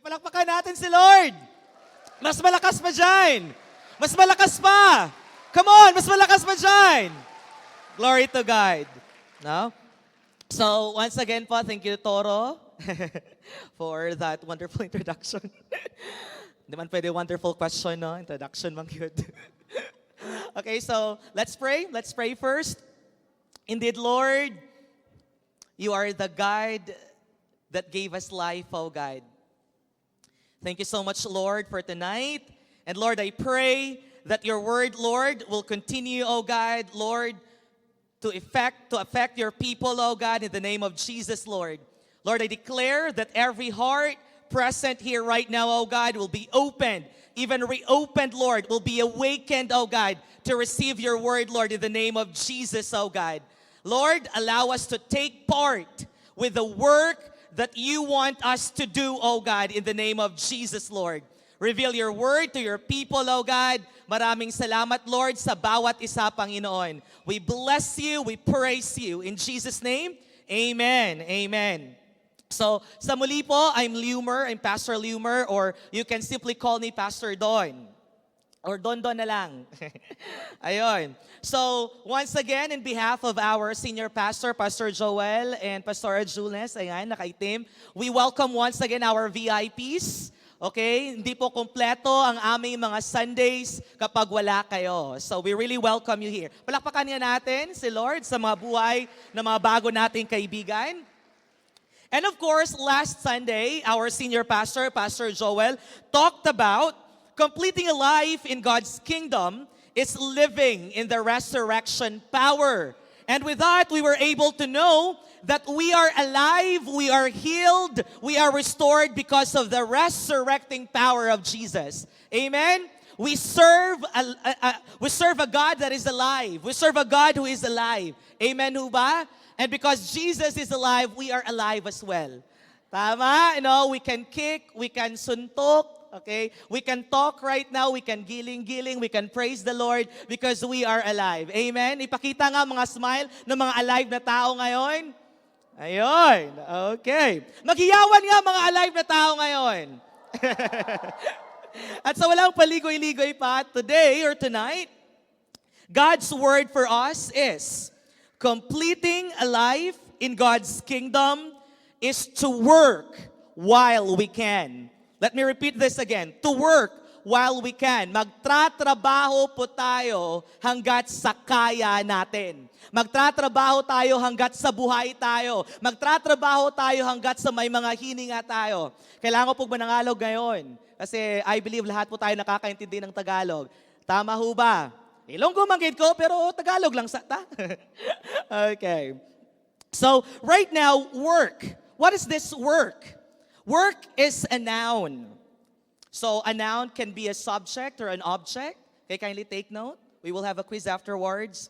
Palakpakan natin si Lord. Mas malakas pa dyan. Mas malakas pa. Come on, mas malakas pa dyan. Glory to God. No? So, once again po, thank you, Toro, for that wonderful introduction. Hindi man pwede wonderful question, no? Introduction man good. Okay, so let's pray. Let's pray first. Indeed, Lord, you are the God that gave us life, oh God. Thank you so much, Lord, for tonight. And Lord, I pray that your word, Lord, will continue, oh God, Lord, to affect your people, oh God, in the name of Jesus, Lord. Lord, I declare that every heart present here right now, oh God, will be opened, even reopened, Lord, will be awakened, oh God, to receive your word, Lord, in the name of Jesus, oh God. Lord, allow us to take part with the work that you want us to do, oh God, in the name of Jesus, Lord. Reveal your word to your people, oh God. Maraming salamat, Lord, sa bawat isa, Panginoon. We bless you, we praise you. In Jesus' name, amen. Amen. So, sa muli po, I'm Liumer, I'm Pastor Liumer, or you can simply call me Pastor Don. Or Don na lang. Ayun. So, once again, in behalf of our senior pastor, Pastor Joel and Pastor Jules, ayan, nakaitim, we welcome once again our VIPs. Okay? Hindi po kompleto ang aming mga Sundays kapag wala kayo. So, we really welcome you here. Palakpakan nga natin si Lord sa mga buhay ng mga bago nating kaibigan. And of course, last Sunday, our senior pastor, Pastor Joel, talked about completing a life in God's kingdom is living in the resurrection power. And with that, we were able to know that we are alive, we are healed, we are restored because of the resurrecting power of Jesus. Amen? We serve a God that is alive. We serve a God who is alive. Amen ho ba? And because Jesus is alive, we are alive as well. Tama? You know, we can kick, we can suntok, okay? We can talk right now, we can giling-giling, we can praise the Lord because we are alive. Amen? Ipakita nga mga smile ng mga alive na tao ngayon. Ayun. Okay. Maghiyawan nga mga alive na tao ngayon. At sa walang paligoy-ligoy pa, today or tonight, God's word for us is, completing a life in God's kingdom is to work while we can. Let me repeat this again. To work while we can. Magtratrabaho po tayo hanggat sa kaya natin. Magtratrabaho tayo hanggat sa buhay tayo. Magtratrabaho tayo hanggat sa may mga hininga tayo. Kailangan ko po manangalog ngayon. Kasi I believe lahat po tayo nakakaintindi ng Tagalog. Tama ho ba? Ilonggo manggid ko, pero Tagalog lang sa ta. Okay. So, right now, work. What is this work? Work is a noun. So a noun can be a subject or an object. Okay, kindly take note. We will have a quiz afterwards.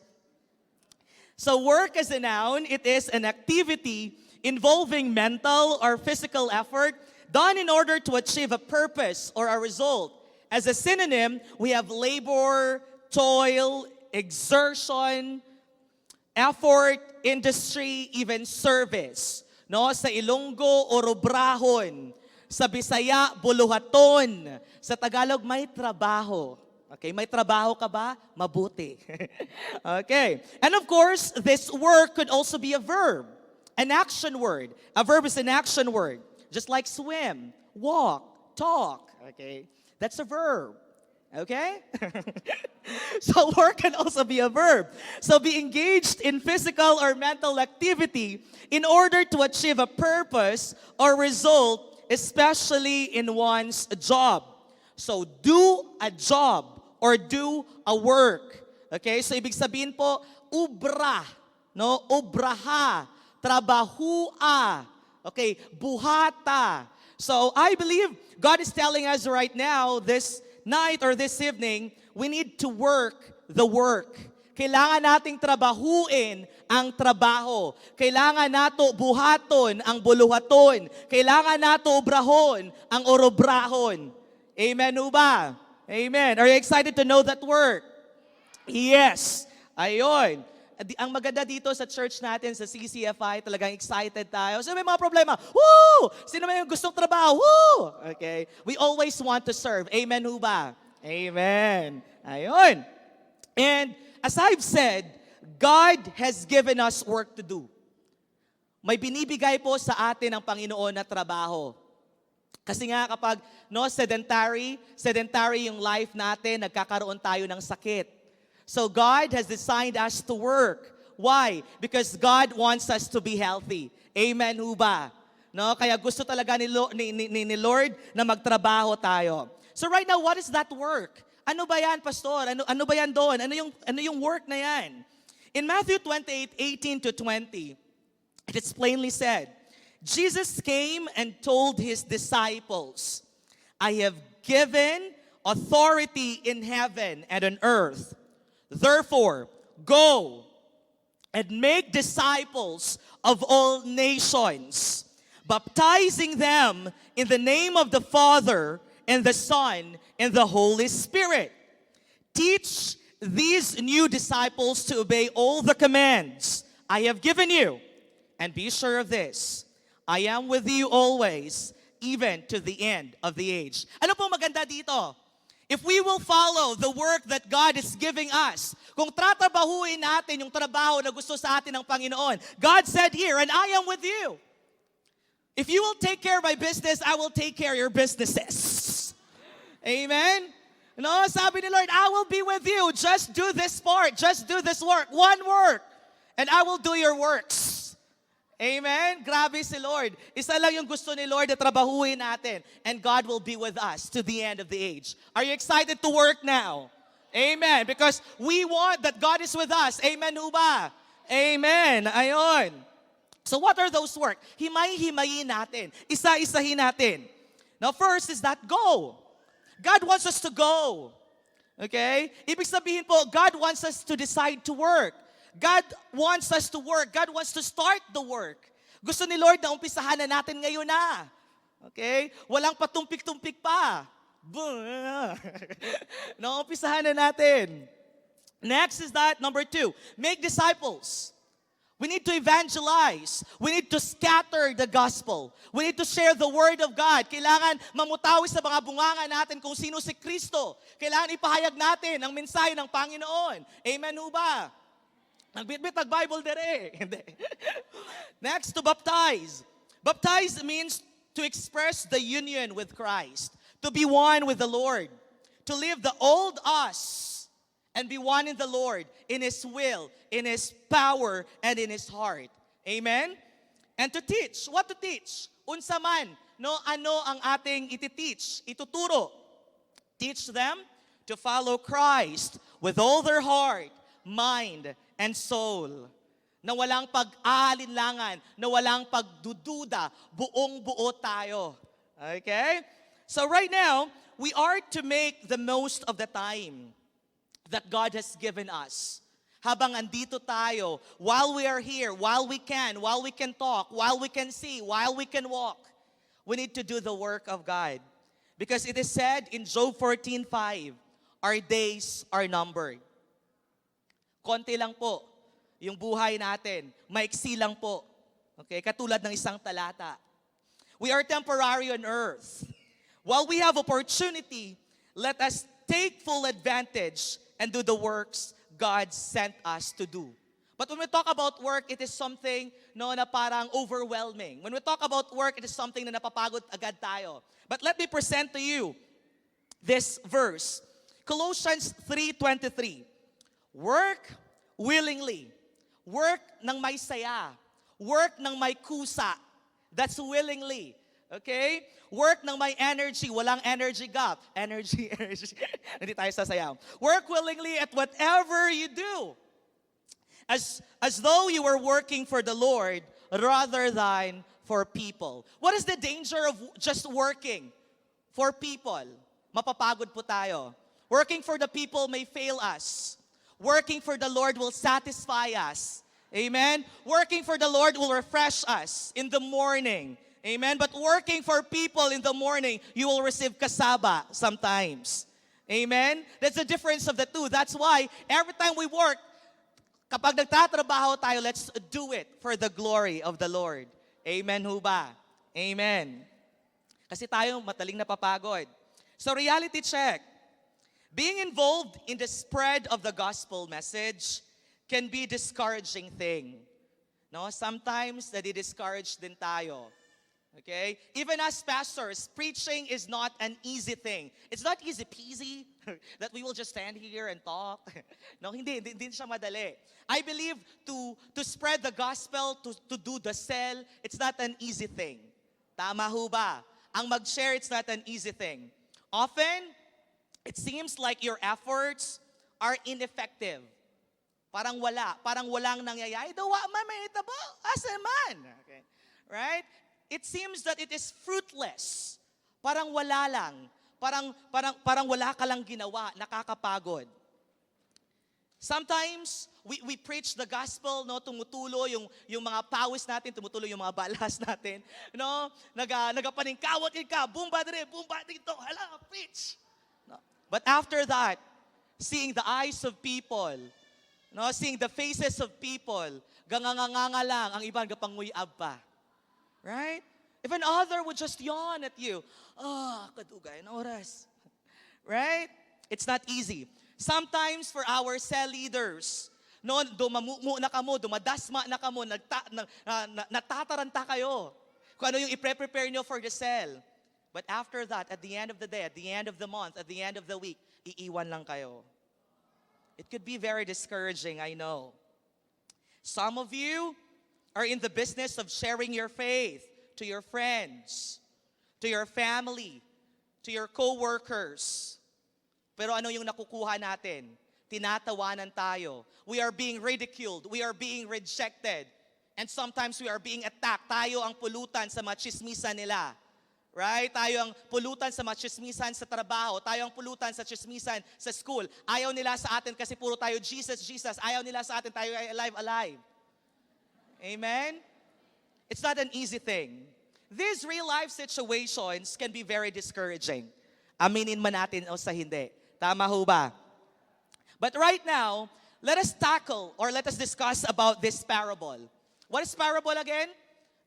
So work as a noun, it is an activity involving mental or physical effort done in order to achieve a purpose or a result. As a synonym, we have labor, toil, exertion, effort, industry, even service. No, sa Ilonggo, orobrahon. Sa Bisaya, buluhaton. Sa Tagalog, may trabaho. Okay, may trabaho ka ba? Mabuti. Okay. And of course, this word could also be a verb, an action word. A verb is an action word. Just like swim, walk, talk. Okay, that's a verb. Okay? So work can also be a verb. So be engaged in physical or mental activity in order to achieve a purpose or result, especially in one's job. So do a job or do a work. Okay? So ibig sabihin po, ubra, no? Ubraha, trabahua, okay, buhata. So I believe God is telling us right now, this night or this evening, we need to work the work. Kailangan nating trabahuin ang trabaho. Kailangan nato buhaton ang buluhaton. Kailangan nato obrahon ang orobrahon. Amen ho ba? Amen. Are you excited to know that work? Yes. Ayon. Ang maganda dito sa church natin, sa CCFI, talagang excited tayo. So may mga problema, woo! Sino may gustong trabaho? Woo! Okay? We always want to serve. Amen ho ba? Amen. Ayun. And as I've said, God has given us work to do. May binibigay po sa atin ng Panginoon na trabaho. Kasi nga kapag sedentary yung life natin, nagkakaroon tayo ng sakit. So God has designed us to work. Why? Because God wants us to be healthy. Amen ho ba? No? Kaya gusto talaga ni Lord na magtrabaho tayo. So right now, what is that work? Ano ba yan, Pastor? Ano ba yan doon? Ano yung work na yan? In Matthew 28:18-20, it is plainly said, Jesus came and told his disciples, I have given authority in heaven and on earth. Therefore, go and make disciples of all nations, baptizing them in the name of the Father and the Son and the Holy Spirit. Teach these new disciples to obey all the commands I have given you. And be sure of this, I am with you always, even to the end of the age. Ano po maganda dito? If we will follow the work that God is giving us, kung tatrabahuin natin yung trabaho na gusto sa atin ng Panginoon, God said here, and I am with you. If you will take care of my business, I will take care of your businesses. Amen? No, sabi ni Lord, I will be with you. Just do this part. Just do this work. One work. And I will do your works. Amen? Grabe si Lord. Isa lang yung gusto ni Lord na trabahuin natin. And God will be with us to the end of the age. Are you excited to work now? Amen. Because we want that God is with us. Amen ho ba? Amen. Ayon. So what are those work? Himay-himayin natin. Isa-isahin natin. Now first is that go. God wants us to go. Okay? Ibig sabihin po, God wants us to decide to work. God wants us to work. God wants to start the work. Gusto ni Lord na umpisahan na natin ngayon na. Okay? Walang patumpik-tumpik pa. No, umpisahan na natin. Next is that, number 2, make disciples. We need to evangelize. We need to scatter the gospel. We need to share the word of God. Kailangan mamutawi sa mga bunganga natin kung sino si Kristo. Kailangan ipahayag natin ang mensahe ng Panginoon. Amen ho ba? Nagbitbit ang Bible dere. Next, to baptize. Baptize means to express the union with Christ. To be one with the Lord. To leave the old us and be one in the Lord, in His will, in His power, and in His heart. Amen? And to teach. What to teach? Unsa man, no, ano ang ating iti-teach, ituturo. Teach them to follow Christ with all their heart, mind, and soul. Na walang pag-aalinlangan, na walang pagdududa, buong-buo tayo. Okay? So right now, we are to make the most of the time that God has given us. Habang andito tayo, while we are here, while we can talk, while we can see, while we can walk, we need to do the work of God. Because it is said in Job 14:5, our days are numbered. Konti lang po yung buhay natin. Maiksi lang po. Okay? Katulad ng isang talata. We are temporary on earth. While we have opportunity, let us take full advantage and do the works God sent us to do. But when we talk about work, it is something na parang overwhelming. When we talk about work, it is something na napapagod agad tayo. But let me present to you this verse. Colossians 3:23. Work willingly. Work ng may saya. Work ng may kusa. That's willingly. Okay? Work ng may energy. Walang energy gap. Energy. Hindi tayo sasayaw. Work willingly at whatever you do. As though you were working for the Lord rather than for people. What is the danger of just working for people? Mapapagod po tayo. Working for the people may fail us. Working for the Lord will satisfy us. Amen? Working for the Lord will refresh us in the morning. Amen? But working for people in the morning, you will receive kasaba sometimes. Amen? That's the difference of the two. That's why every time we work, Kapag nagtatrabaho tayo, let's do it for the glory of the Lord. Amen ho ba? Amen. Kasi tayo mataling napapagod. So reality check. Being involved in the spread of the gospel message can be a discouraging thing. No, sometimes nadi-discourage din tayo. Okay? Even as pastors, preaching is not an easy thing. It's not easy peasy that we will just stand here and talk. No, hindi siya madali. I believe to spread the gospel, to do the sell, it's not an easy thing. Tama ho ba? Ang mag-share, it's not an easy thing. Often, it seems like your efforts are ineffective. Parang walang nangyayari. Dawa man may itabo, asa man. Okay. Right? It seems that it is fruitless. Parang wala lang. Parang wala ka lang ginawa, nakakapagod. Sometimes we preach the gospel, no, tumutulo yung mga pawis natin, tumutulo yung mga balas natin, no? Nagapaningkawat ka, bumba dito, hala, preach. No? But after that, seeing the eyes of people, no, seeing the faces of people, ganganganga lang, ang iba gapanguyab pa. Right? If an other would just yawn at you, kadugay na oras. Right? It's not easy. Sometimes for our cell leaders, no, dumamumu na kamo, dumadasma na kamo, natataranta kayo. Kung ano yung i-prepare nyo for the cell. But after that, at the end of the day, at the end of the month, at the end of the week, iiwan lang kayo. It could be very discouraging, I know. Some of you are in the business of sharing your faith to your friends, to your family, to your co-workers. Pero ano yung nakukuha natin? Tinatawanan tayo. We are being ridiculed. We are being rejected. And sometimes we are being attacked. Tayo ang pulutan sa mga chismisan nila. Right? Tayo ang pulutan sa mga chismisan sa trabaho. Tayo ang pulutan sa chismisan sa school. Ayaw nila sa atin kasi puro tayo Jesus, Jesus. Ayaw nila sa atin tayo ay alive, alive. Amen? It's not an easy thing. These real life situations can be very discouraging. Aminin man natin o sa hindi. Tama ho ba? But right now, let us tackle or let us discuss about this parable. What is parable again?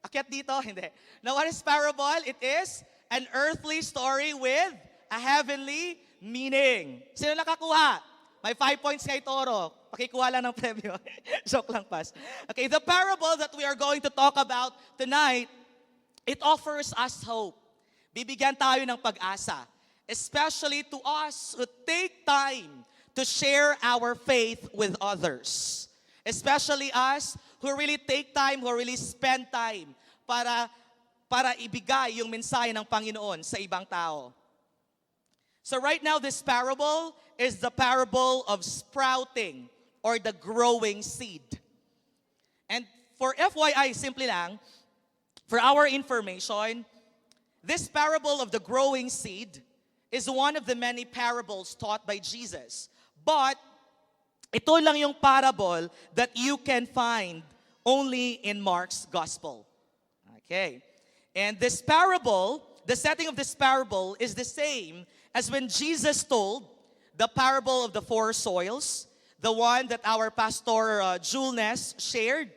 Akyat dito? Hindi. Now, what is parable? It is an earthly story with a heavenly meaning. Sino nakakuha? May 5 points kay Toro. Pakikuha lang ng premyo. Joke lang, Pas. Okay, the parable that we are going to talk about tonight, it offers us hope. Bibigyan tayo ng pag-asa. Especially to us who take time to share our faith with others. Especially us who really take time, who really spend time para ibigay yung mensahe ng Panginoon sa ibang tao. So right now, this parable is the parable of sprouting or the growing seed. And for FYI, simply lang, for our information, this parable of the growing seed is one of the many parables taught by Jesus. But ito lang yung parable that you can find only in Mark's gospel. Okay. And this parable, the setting of this parable is the same as when Jesus told the parable of the 4 soils, the one that our pastor Julnes shared.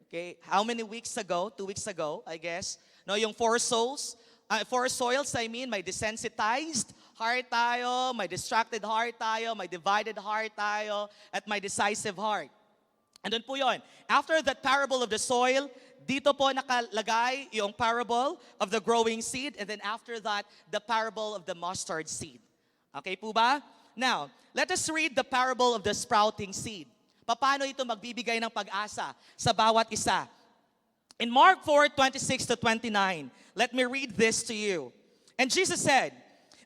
Okay, how many weeks ago? 2 weeks ago, I guess. No, yung 4 soils, 4 soils, I mean, may desensitized heart tayo, may distracted heart tayo, may divided heart tayo, at may decisive heart. And then po yun. After that parable of the soil, dito po nakalagay yung parable of the growing seed, and then after that, the parable of the mustard seed. Okay po ba? Now, let us read the parable of the sprouting seed. Paano ito magbibigay ng pag-asa sa bawat isa? In Mark 4:26 to 29, let me read this to you. And Jesus said,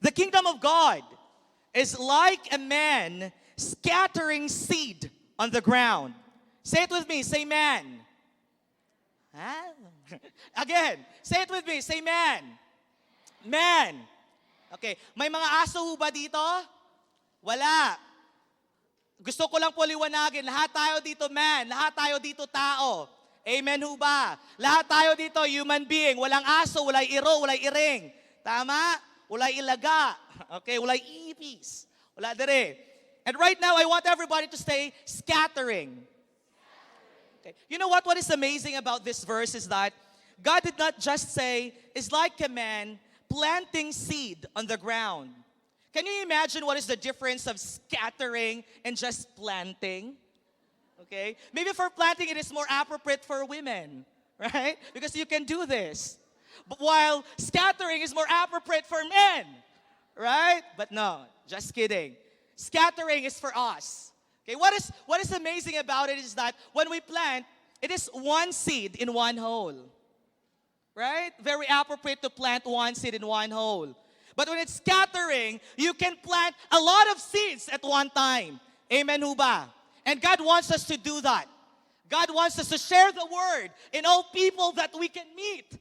"The kingdom of God is like a man scattering seed on the ground." Say it with me, say man. Huh? Again, say it with me, say man. Man. Okay, may mga aso ho ba dito? Wala. Gusto ko lang po liwanagin, lahat tayo dito man, lahat tayo dito tao. Amen ho ba? Lahat tayo dito human being, walang aso, walay iro, walay iring. Tama? Walay ilaga. Okay, walay ipis. Wala dire. And right now, I want everybody to stay scattering. You know what? What is amazing about this verse is that God did not just say, it's like a man planting seed on the ground. Can you imagine what is the difference of scattering and just planting? Okay? Maybe for planting, it is more appropriate for women, right? Because you can do this. But while scattering is more appropriate for men, right? But no, just kidding. Scattering is for us. Okay, what is amazing about it is that when we plant, it is one seed in one hole. Right? Very appropriate to plant one seed in one hole. But when it's scattering, you can plant a lot of seeds at one time. Amen ho ba? And God wants us to do that. God wants us to share the word in all people that we can meet.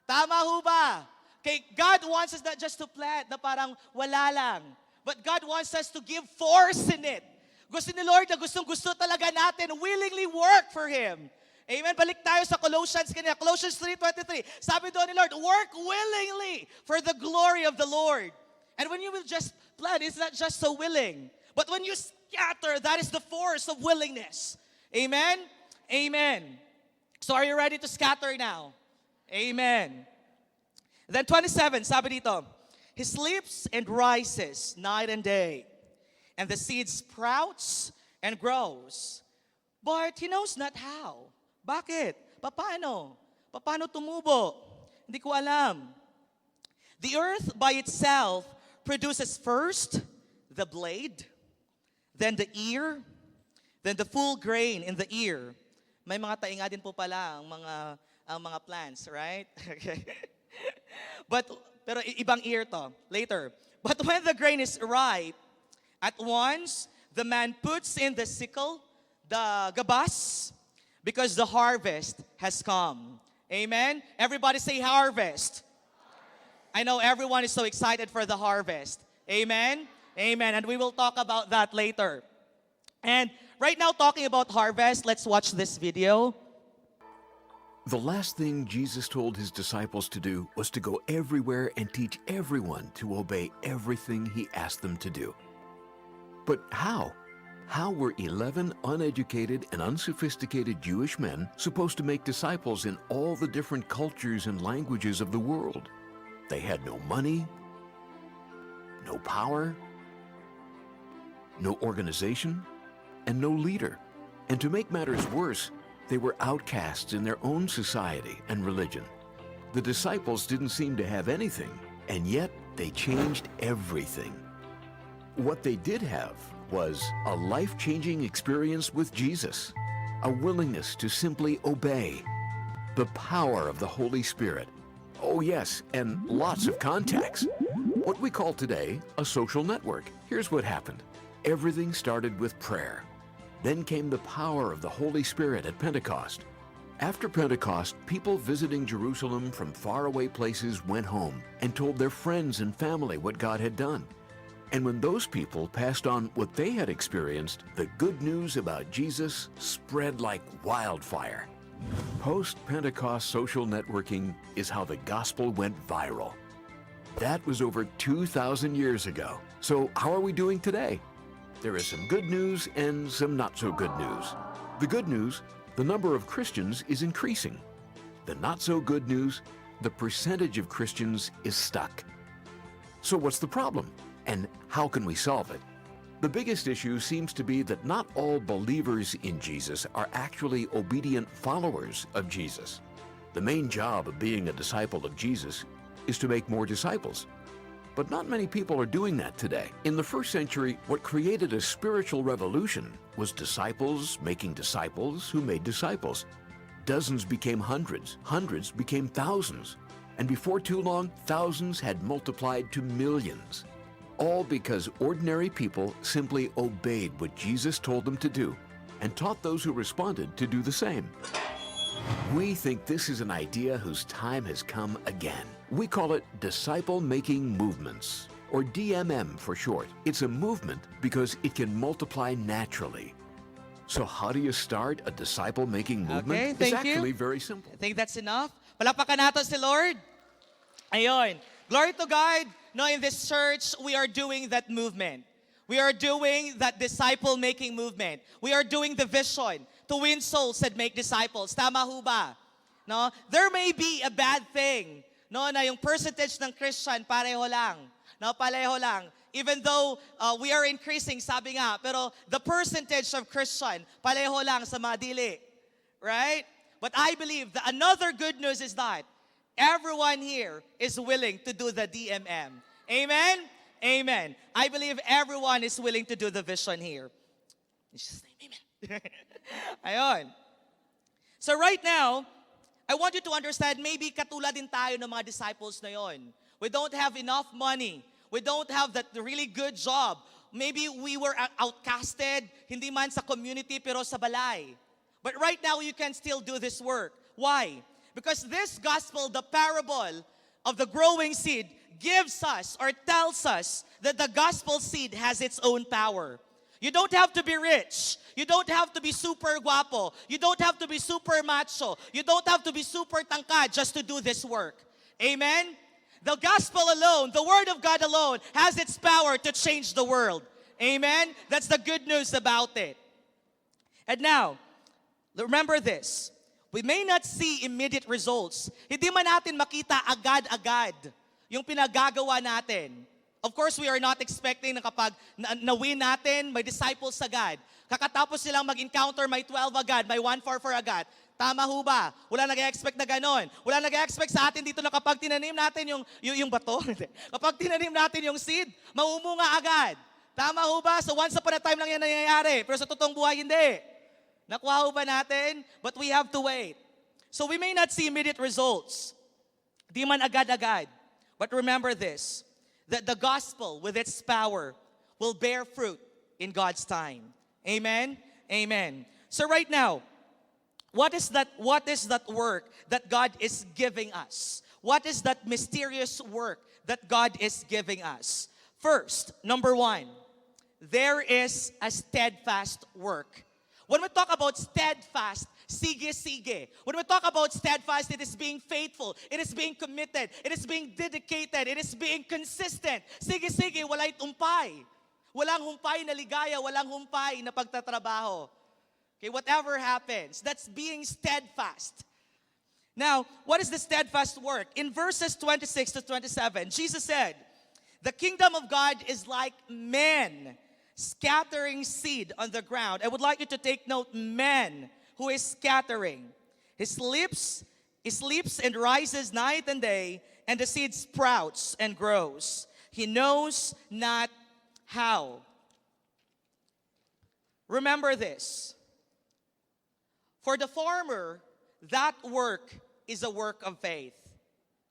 Tama ho ba? Okay, God wants us not just to plant na parang wala lang. But God wants us to give force in it. Gusto ni Lord na gustong-gusto talaga natin willingly work for Him. Amen? Balik tayo sa Colossians kanina. Colossians 3:23. Sabi doon ni Lord, work willingly for the glory of the Lord. And when you will just plant, it's not just so willing. But when you scatter, that is the force of willingness. Amen? Amen. So are you ready to scatter now? Amen. Then 27, sabi dito, He sleeps and rises night and day, and the seed sprouts and grows. But He knows not how. Bakit? Paano? Paano tumubo? Hindi ko alam. The earth by itself produces first the blade, then the ear, then the full grain in the ear. May mga tainga din po pala ang mga plants, right? Okay. Pero ibang ear to. Later. But when the grain is ripe, at once the man puts in the sickle, the gabas, because the harvest has come. Amen? Everybody say harvest. I know everyone is so excited for the harvest. Amen? Amen. And we will talk about that later. And right now, talking about harvest, let's watch this video. The last thing Jesus told His disciples to do was to go everywhere and teach everyone to obey everything He asked them to do. But how? How were 11 uneducated and unsophisticated Jewish men supposed to make disciples in all the different cultures and languages of the world? They had no money, no power, no organization, and no leader. And to make matters worse, they were outcasts in their own society and religion. The disciples didn't seem to have anything, and yet they changed everything. What they did have was a life-changing experience with Jesus, a willingness to simply obey, the power of the Holy Spirit. Oh yes, and lots of contacts. What we call today a social network. Here's what happened. Everything started with prayer. Then came the power of the Holy Spirit at Pentecost. After Pentecost, people visiting Jerusalem from faraway places went home and told their friends and family what God had done. And when those people passed on what they had experienced, the good news about Jesus spread like wildfire. Post-Pentecost social networking is how the gospel went viral. That was over 2,000 years ago. So how are we doing today? There is some good news and some not so good news. The good news, the number of Christians is increasing. The not so good news, the percentage of Christians is stuck. So what's the problem? And how can we solve it? The biggest issue seems to be that not all believers in Jesus are actually obedient followers of Jesus. The main job of being a disciple of Jesus is to make more disciples. But not many people are doing that today. In the first century, what created a spiritual revolution was disciples making disciples who made disciples. Dozens became hundreds, hundreds became thousands, and before too long, thousands had multiplied to millions. All because ordinary people simply obeyed what Jesus told them to do and taught those who responded to do the same. We think this is an idea whose time has come again. We call it disciple-making movements, or DMM for short. It's a movement because it can multiply naturally. So how do you start a disciple-making movement? Okay, thank it's you. actually very simple. I think that's enough. Palakpakan natin si Lord. Ayun. Glory to God. No, in this church, we are doing that movement. We are doing that disciple-making movement. We are doing the vision to win souls and make disciples. Tama ho ba? No? There may be a bad thing, no, na yung percentage ng Christian pareho lang. No, pareho lang. Even though we are increasing, sabi nga, pero the percentage of Christian pareho lang sa mga dili. Right? But I believe that another good news is that everyone here is willing to do the DMM. Amen? Amen. I believe everyone is willing to do the vision here. In Jesus' name, amen. Ayun. So right now, I want you to understand, maybe katulad din tayo ng mga disciples na yon. We don't have enough money. We don't have that really good job. Maybe we were outcasted, hindi man sa community, pero sa balay. But right now, you can still do this work. Why? Because this gospel, the parable of the growing seed, gives us or tells us that the gospel seed has its own power. You don't have to be rich. You don't have to be super guapo. You don't have to be super macho. You don't have to be super tangkad just to do this work. Amen? The gospel alone, the word of God alone, has its power to change the world. Amen? That's the good news about it. And now, remember this. We may not see immediate results. Hindi man natin makita agad-agad yung pinagagawa natin. Of course, we are not expecting na kapag na-win natin, may disciples agad. Kakatapos silang mag-encounter, may 12 agad, may 144 agad. Tama ho ba? Wala nag-expect na ganon. Wala nag-expect sa atin dito na kapag tinanim natin yung bato, kapag tinanim natin yung seed, maumunga agad. Tama ho ba? So once upon a time lang yan nangyayari. Pero sa totoong buhay, hindi. Nakuha ho ba natin? But we have to wait. So we may not see immediate results. Di man agad-agad. But remember this, that the gospel with its power will bear fruit in God's time. Amen? Amen. So right now, what is that work that God is giving us? What is that mysterious work that God is giving us? First, number one, there is a steadfast work. When we talk about steadfast, sige. When we talk about steadfast, it is being faithful. It is being committed. It is being dedicated. It is being consistent. Sige, walay tumpay. Walang humpay na ligaya, walang humpay na pagtatrabaho. Okay, whatever happens, that's being steadfast. Now, what is the steadfast work? In verses 26 to 27, Jesus said, the kingdom of God is like men scattering seed on the ground. I would like you to take note, men who is scattering. He sleeps and rises night and day, and the seed sprouts and grows. He knows not how. Remember this. For the farmer, that work is a work of faith.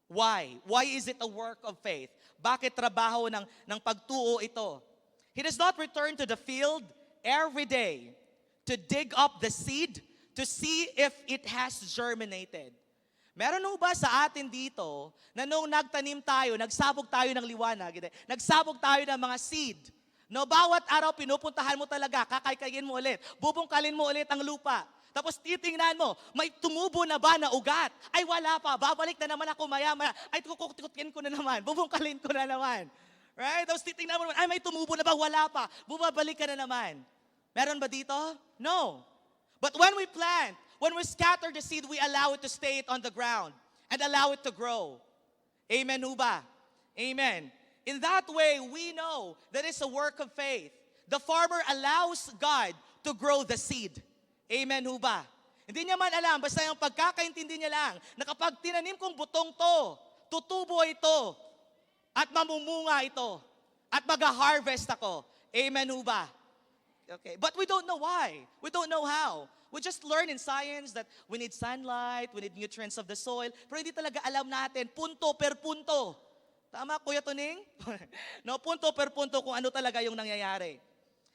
Why? Why is it a work of faith? Bakit trabaho ng pagtuo ito? He does not return to the field every day to dig up the seed to see if it has germinated. Meron ho ba sa atin dito na nung nagtanim tayo, nagsabog tayo ng liwanag, nagsabog tayo ng mga seed, no, bawat araw pinupuntahan mo talaga, kakaykayin mo ulit, bubungkalin mo ulit ang lupa. Tapos titingnan mo, may tumubo na ba na ugat? Ay wala pa, babalik na naman ako maya-maya. Ay kukutin ko na naman, bubungkalin ko na naman. Right? Tapos titingnan mo naman, ay may tumubo na ba? Wala pa. Bumabalik ka na naman. Meron ba dito? No. But when we plant, when we scatter the seed, we allow it to stay on the ground and allow it to grow. Amen ho ba? Amen. In that way, we know that it's a work of faith. The farmer allows God to grow the seed. Amen ho ba? Hindi niya man alam, basta yung pagkakaintindi niya lang, na kapag tinanim kong butong to, tutubo ito, at mamumunga ito, at mag-harvest ako. Amen ho ba? Okay, but we don't know why. We don't know how. We just learn in science that we need sunlight, we need nutrients of the soil, pero hindi talaga alam natin, punto per punto. Tama, Kuya Tuning? No, punto per punto kung ano talaga yung nangyayari.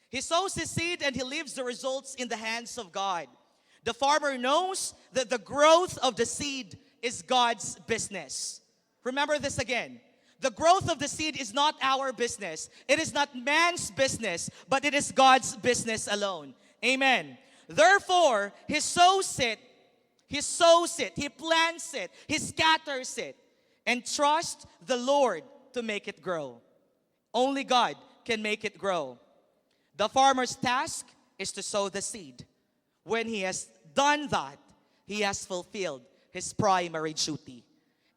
He sows his seed and he leaves the results in the hands of God. The farmer knows that the growth of the seed is God's business. Remember this again. The growth of the seed is not our business. It is not man's business, but it is God's business alone. Amen. Therefore, he sows it, he plants it, he scatters it, and trust the Lord to make it grow. Only God can make it grow. The farmer's task is to sow the seed. when he has done that, he has fulfilled his primary duty.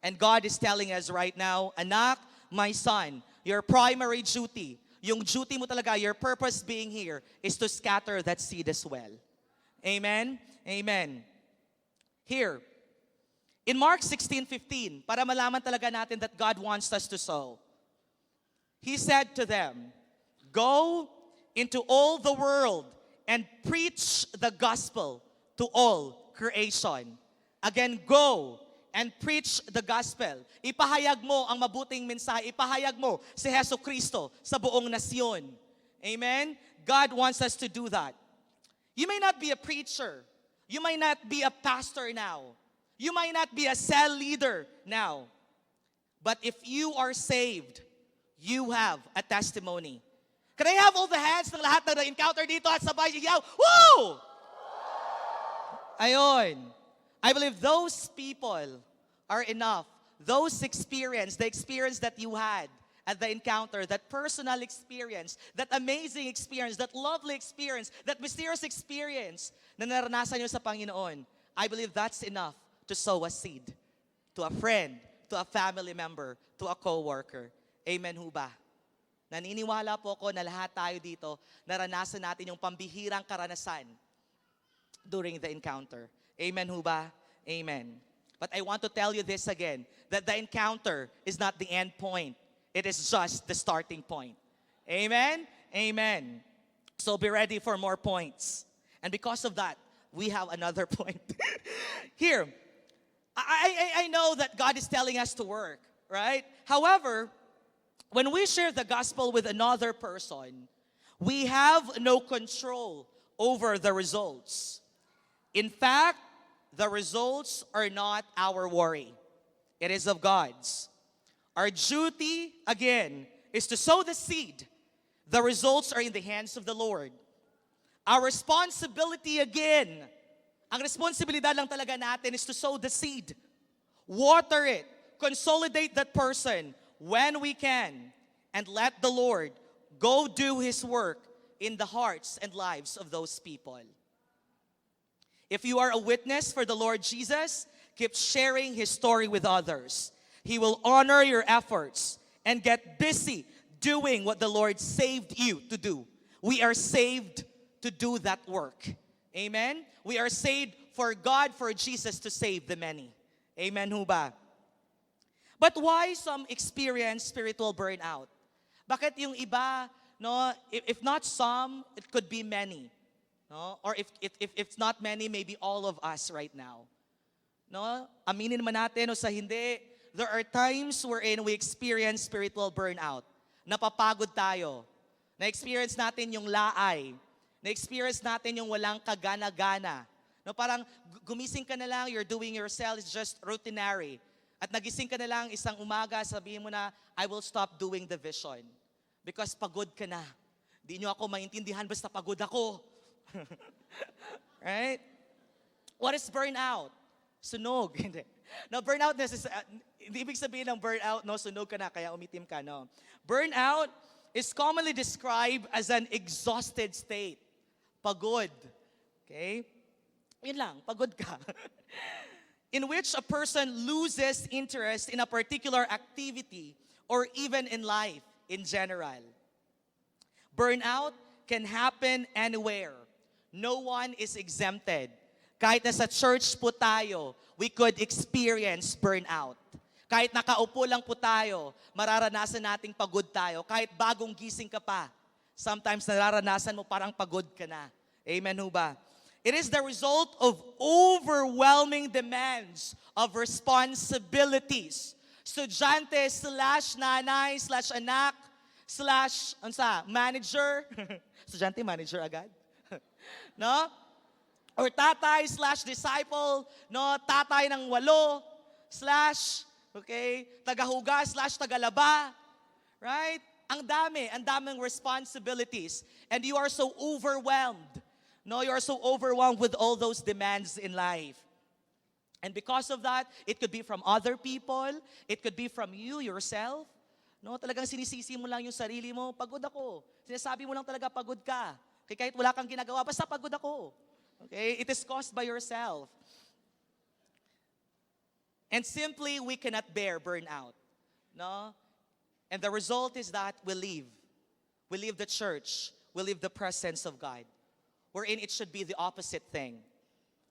And God is telling us right now, anak, my son, your primary duty, yung duty mo talaga, your purpose being here is to scatter that seed as well. Amen? Amen. Here, in Mark 16:15, para malaman talaga natin that God wants us to sow, He said to them, go into all the world and preach the gospel to all creation. Again, go and preach the gospel. Ipahayag mo ang mabuting mensahe. Ipahayag mo si Hesus Kristo sa buong nasyon. Amen? God wants us to do that. You may not be a preacher. You might not be a pastor now. You might not be a cell leader now. But if you are saved, you have a testimony. Can I have all the hands ng lahat na na-encounter dito at sabay yaw? Woo! Ayon. I believe those people are enough. Those experience, the experience that you had at the encounter, that personal experience, that amazing experience, that lovely experience, that mysterious experience na naranasan nyo sa Panginoon, I believe that's enough to sow a seed to a friend, to a family member, to a co-worker. Amen ho ba? Naniniwala po ako na lahat tayo dito, naranasan natin yung pambihirang karanasan during the encounter. Amen ho ba? Amen. But I want to tell you this again, that the encounter is not the end point. It is just the starting point. Amen? Amen. So be ready for more points. And because of that, we have another point. Here, I know that God is telling us to work, right? However, when we share the gospel with another person, we have no control over the results. In fact, the results are not our worry. It is of God's. Our duty, again, is to sow the seed. The results are in the hands of the Lord. Our responsibility, again, ang responsibilidad lang talaga natin is to sow the seed. Water it. Consolidate that person when we can. And let the Lord go do His work in the hearts and lives of those people. If you are a witness for the Lord Jesus, keep sharing His story with others. He will honor your efforts and get busy doing what the Lord saved you to do. We are saved to do that work. Amen? We are saved for God, for Jesus to save the many. Amen ho ba? But why some experience spiritual burnout? Bakit yung iba, no, if not some, it could be many. No? Or if it's not many, maybe all of us right now. No? Aminin naman natin o sa hindi, there are times wherein we experience spiritual burnout. Napapagod tayo. Na-experience natin yung laay. Na-experience natin yung walang kagana-gana. No, parang gumising ka na lang, you're doing yourself, it's just routinary. At nagising ka na lang isang umaga, sabihin mo na, I will stop doing the vision. Because pagod ka na. Di nyo ako maintindihan, basta pagod ako. Right? What is burnout? Sunog. Hindi. No, burnout is, hindi ibig sabihin ng burnout, no, sunog ka na, kaya umitim ka, no. Burnout is commonly described as an exhausted state. Pagod. Okay? Yun lang, pagod ka. In which a person loses interest in a particular activity or even in life in general. Burnout can happen anywhere. No one is exempted. Kahit nasa church po tayo, we could experience burnout. Kahit nakaupo lang po tayo, mararanasan nating pagod tayo. Kahit bagong gising ka pa, sometimes nararanasan mo parang pagod ka na. Amen ho ba? It is the result of overwhelming demands of responsibilities. Estudyante / nanay / anak / manager. Estudyante, manager agad. No? Or tatay / disciple, no? Tatay ng 8 / okay, tagahugas / tagalaba. Right? Ang daming responsibilities. And you are so overwhelmed. No, you are so overwhelmed with all those demands in life. And because of that, it could be from other people, it could be from you yourself. No, talagang sinisisi mo lang yung sarili mo, pagod ako. Sinasabi mo lang talaga pagod ka. Kaya kahit wala kang ginagawa, basta pagod ako. Okay? It is caused by yourself. And simply, we cannot bear burnout. No? And the result is that we leave. We leave the church. We leave the presence of God. Wherein it should be the opposite thing.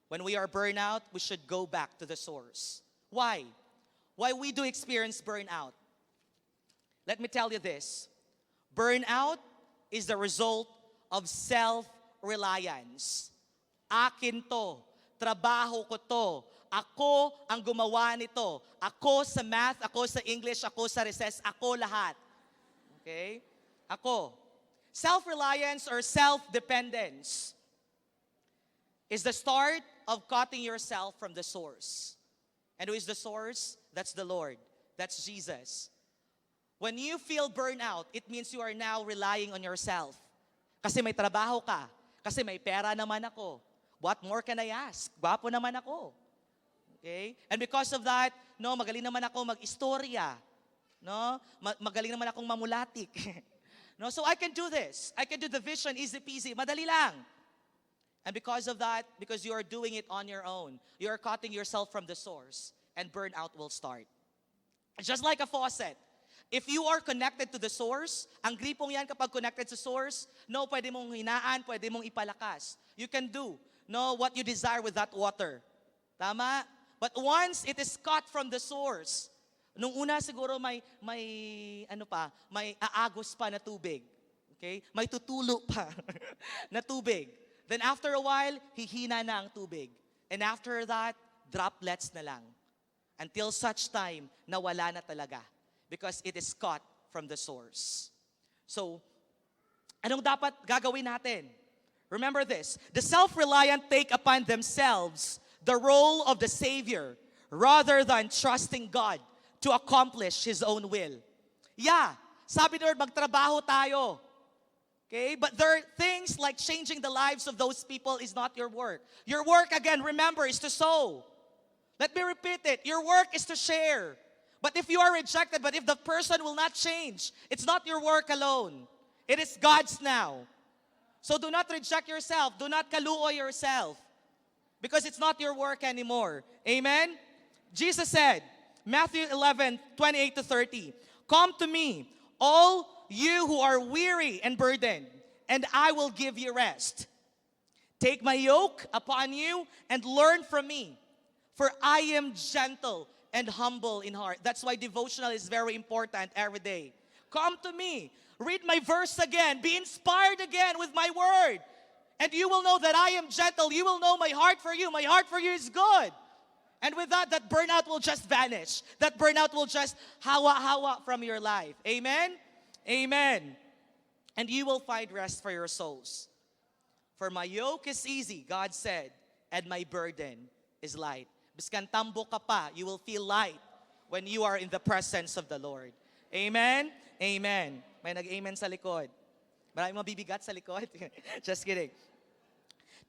When we are burnout, we should go back to the source. Why? Why we do experience burnout? Let me tell you this. Burnout is the result of self-reliance. Akin to. Trabaho ko to. Ako ang gumawa nito. Ako sa math, ako sa English, ako sa recess, ako lahat. Okay? Ako. Self-reliance or self-dependence is the start of cutting yourself from the source. And who is the source? That's the Lord. That's Jesus. When you feel burnout, it means you are now relying on yourself. Kasi may trabaho ka. Kasi may pera naman ako. What more can I ask? Gwapo naman ako. Okay? And because of that, no, magaling naman ako mag-istorya. No? Magaling naman akong mamulatik. No, so I can do this. I can do the vision, easy peasy, madali lang. And because of that, because you are doing it on your own, you are cutting yourself from the source, and burnout will start. Just like a faucet. If you are connected to the source, ang gripong yan kapag connected sa source, no, pwede mong hinaan, pwede mong ipalakas. You can do, no, what you desire with that water. Tama? But once it is cut from the source, nung una siguro may aagos pa na tubig. Okay? May tutulo pa na tubig. Then after a while, hihina na ang tubig. And after that, droplets na lang. Until such time na wala na talaga. Because it is cut from the source. So, anong dapat gagawin natin? Remember this. The self-reliant take upon themselves the role of the Savior rather than trusting God to accomplish His own will. Yeah, sabi ni Lord, magtrabaho tayo. Okay, but there are things like changing the lives of those people is not your work. Your work, again, remember, is to sow. Let me repeat it. Your work is to share. But if you are rejected, but if the person will not change, it's not your work alone. It is God's now. So do not reject yourself. Do not kaluo yourself. Because it's not your work anymore. Amen? Jesus said, Matthew 11:28-30, "Come to me, all you who are weary and burdened, and I will give you rest. Take my yoke upon you and learn from me, for I am gentle and humble in heart." That's why devotional is very important every day. Come to me. Read my verse again. Be inspired again with my word. And you will know that I am gentle. You will know my heart for you. My heart for you is good. And with that, that burnout will just vanish. That burnout will just hawa from your life. Amen? Amen. And you will find rest for your souls. For my yoke is easy, God said, and my burden is light. Biskan tambo ka pa, you will feel light when you are in the presence of the Lord. Amen? Amen. May nag-amen sa likod. Maraming mabibigat sa likod. Just kidding.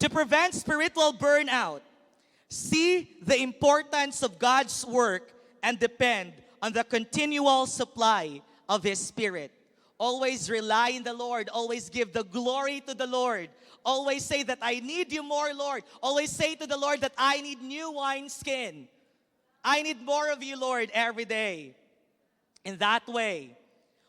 To prevent spiritual burnout, see the importance of God's work and depend on the continual supply of His Spirit. Always rely in the Lord. Always give the glory to the Lord. Always say that I need you more, Lord. Always say to the Lord that I need new wineskin. I need more of you, Lord, every day. In that way,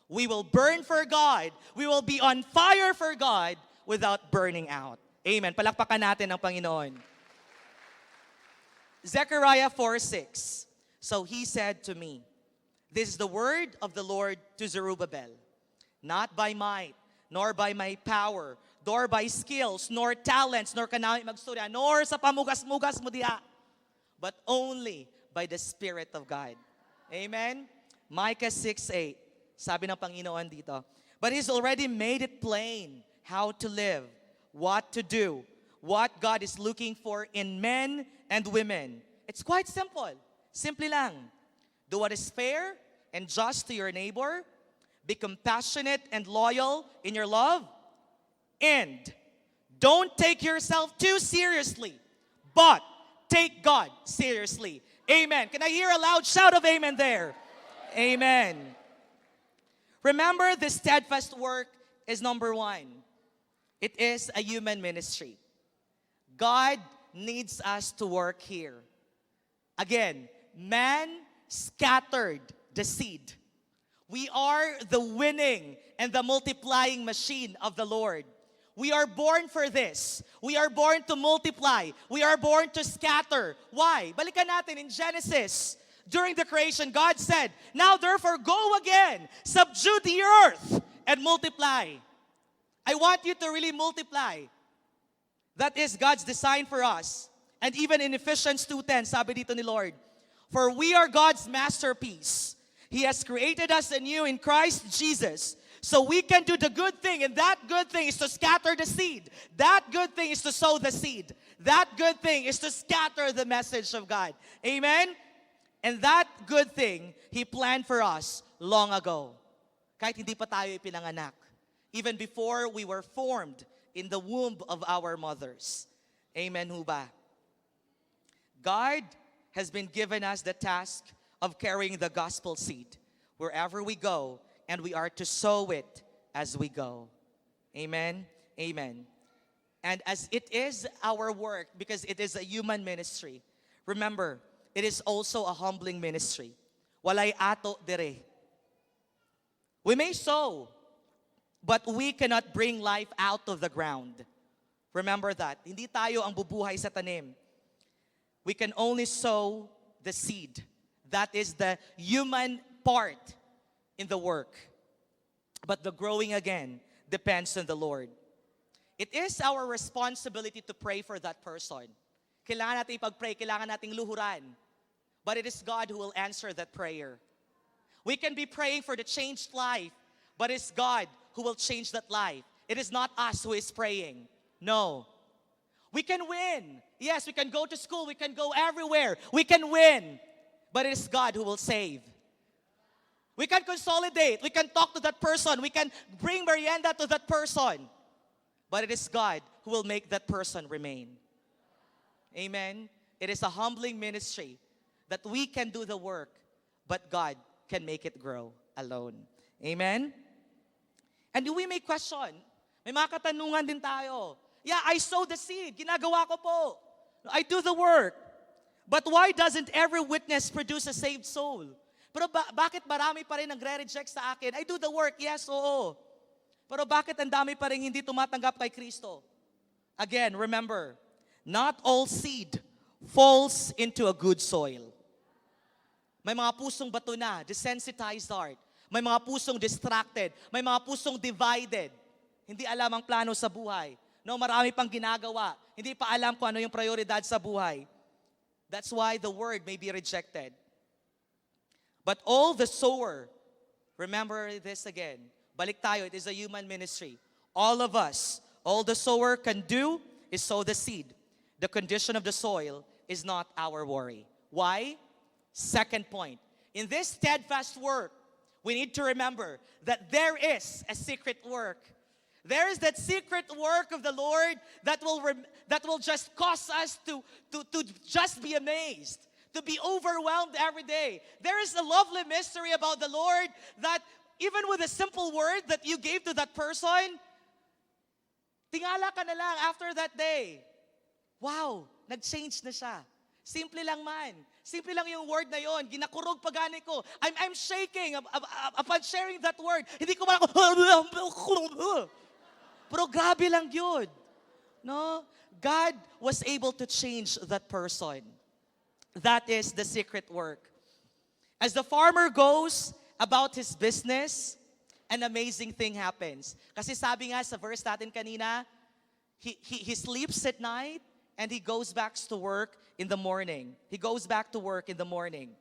we will burn for God. We will be on fire for God without burning out. Amen. Palakpakan natin ang Panginoon. Zechariah 4:6. So he said to me, "This is the word of the Lord to Zerubbabel. Not by might, nor by my power, nor by skills, nor talents, nor kanami magstorya, nor sa pamugas-mugas mo diha, but only by the Spirit of God." Amen? Micah 6:8. Sabi ng Panginoon dito, "But He's already made it plain how to live, what to do, what God is looking for in men and women." It's quite simple. Simple lang. Do what is fair and just to your neighbor. Be compassionate and loyal in your love. And don't take yourself too seriously, but take God seriously. Amen. Can I hear a loud shout of amen there? Amen. Remember, the steadfast work is number one. It is a human ministry. God needs us to work here. Again, man scattered the seed. We are the winning and the multiplying machine of the Lord. We are born for this. We are born to multiply. We are born to scatter. Why? Balikan natin in Genesis. During the creation, God said, "Now therefore go again, subdue the earth, and multiply." I want you to really multiply. That is God's design for us. And even in Ephesians 2:10, sabi dito ni Lord, "For we are God's masterpiece. He has created us anew in Christ Jesus, so we can do the good thing, and that good thing is to scatter the seed. That good thing is to sow the seed. That good thing is to scatter the message of God." Amen? And that good thing, He planned for us long ago. Kahit hindi pa tayo ipinanganak. Even before we were formed in the womb of our mothers. Amen ho ba? God has been given us the task of carrying the gospel seed wherever we go, and we are to sow it as we go. Amen? Amen. And as it is our work, because it is a human ministry, remember, it is also a humbling ministry. Walay ato dire. We may sow, but we cannot bring life out of the ground. Remember that. Hindi tayo ang bubuhay sa tanim. We can only sow the seed. That is the human part in the work. But the growing again depends on the Lord. It is our responsibility to pray for that person. Kailangan natin ipag-pray, kailangan nating luhuran. But it is God who will answer that prayer. We can be praying for the changed life, but it's God who will change that life. It is not us who is praying. No. We can win. Yes, we can go to school, we can go everywhere. We can win. But it is God who will save. We can consolidate. We can talk to that person. We can bring merienda to that person. But it is God who will make that person remain. Amen? It is a humbling ministry that we can do the work, but God can make it grow alone. Amen? And we may question, may mga katanungan din tayo. Yeah, I sow the seed. Ginagawa ko po. I do the work. But why doesn't every witness produce a saved soul? Pero bakit marami pa rin nagre-reject sa akin? I do the work, yes, oo. Pero bakit ang dami pa rin hindi tumatanggap kay Kristo? Again, remember, not all seed falls into a good soil. May mga pusong bato na, desensitized heart. May mga pusong distracted. May mga pusong divided. Hindi alam ang plano sa buhay. No, marami pang ginagawa. Hindi pa alam kung ano yung prioridad sa buhay. That's why the word may be rejected. But all the sower, remember this again. Balik tayo, it is a human ministry. All of us, all the sower can do is sow the seed. The condition of the soil is not our worry. Why? Second point. In this steadfast work, we need to remember that there is a secret work. There is that secret work of the Lord that will just cause us to just be amazed, to be overwhelmed every day. There is a lovely mystery about the Lord that even with a simple word that you gave to that person, tingala ka na lang after that day. Wow, nag-change na siya. Simple lang man. Simple lang yung word na yon. Ginakurog pagani ko. I'm shaking upon sharing that word. Hindi ko man ako, pero grabe lang yun. No? God was able to change that person. That is the secret work. As the farmer goes about his business, an amazing thing happens. Kasi sabi nga sa verse natin kanina, he sleeps at night and he goes back to work in the morning. He goes back to work in the morning.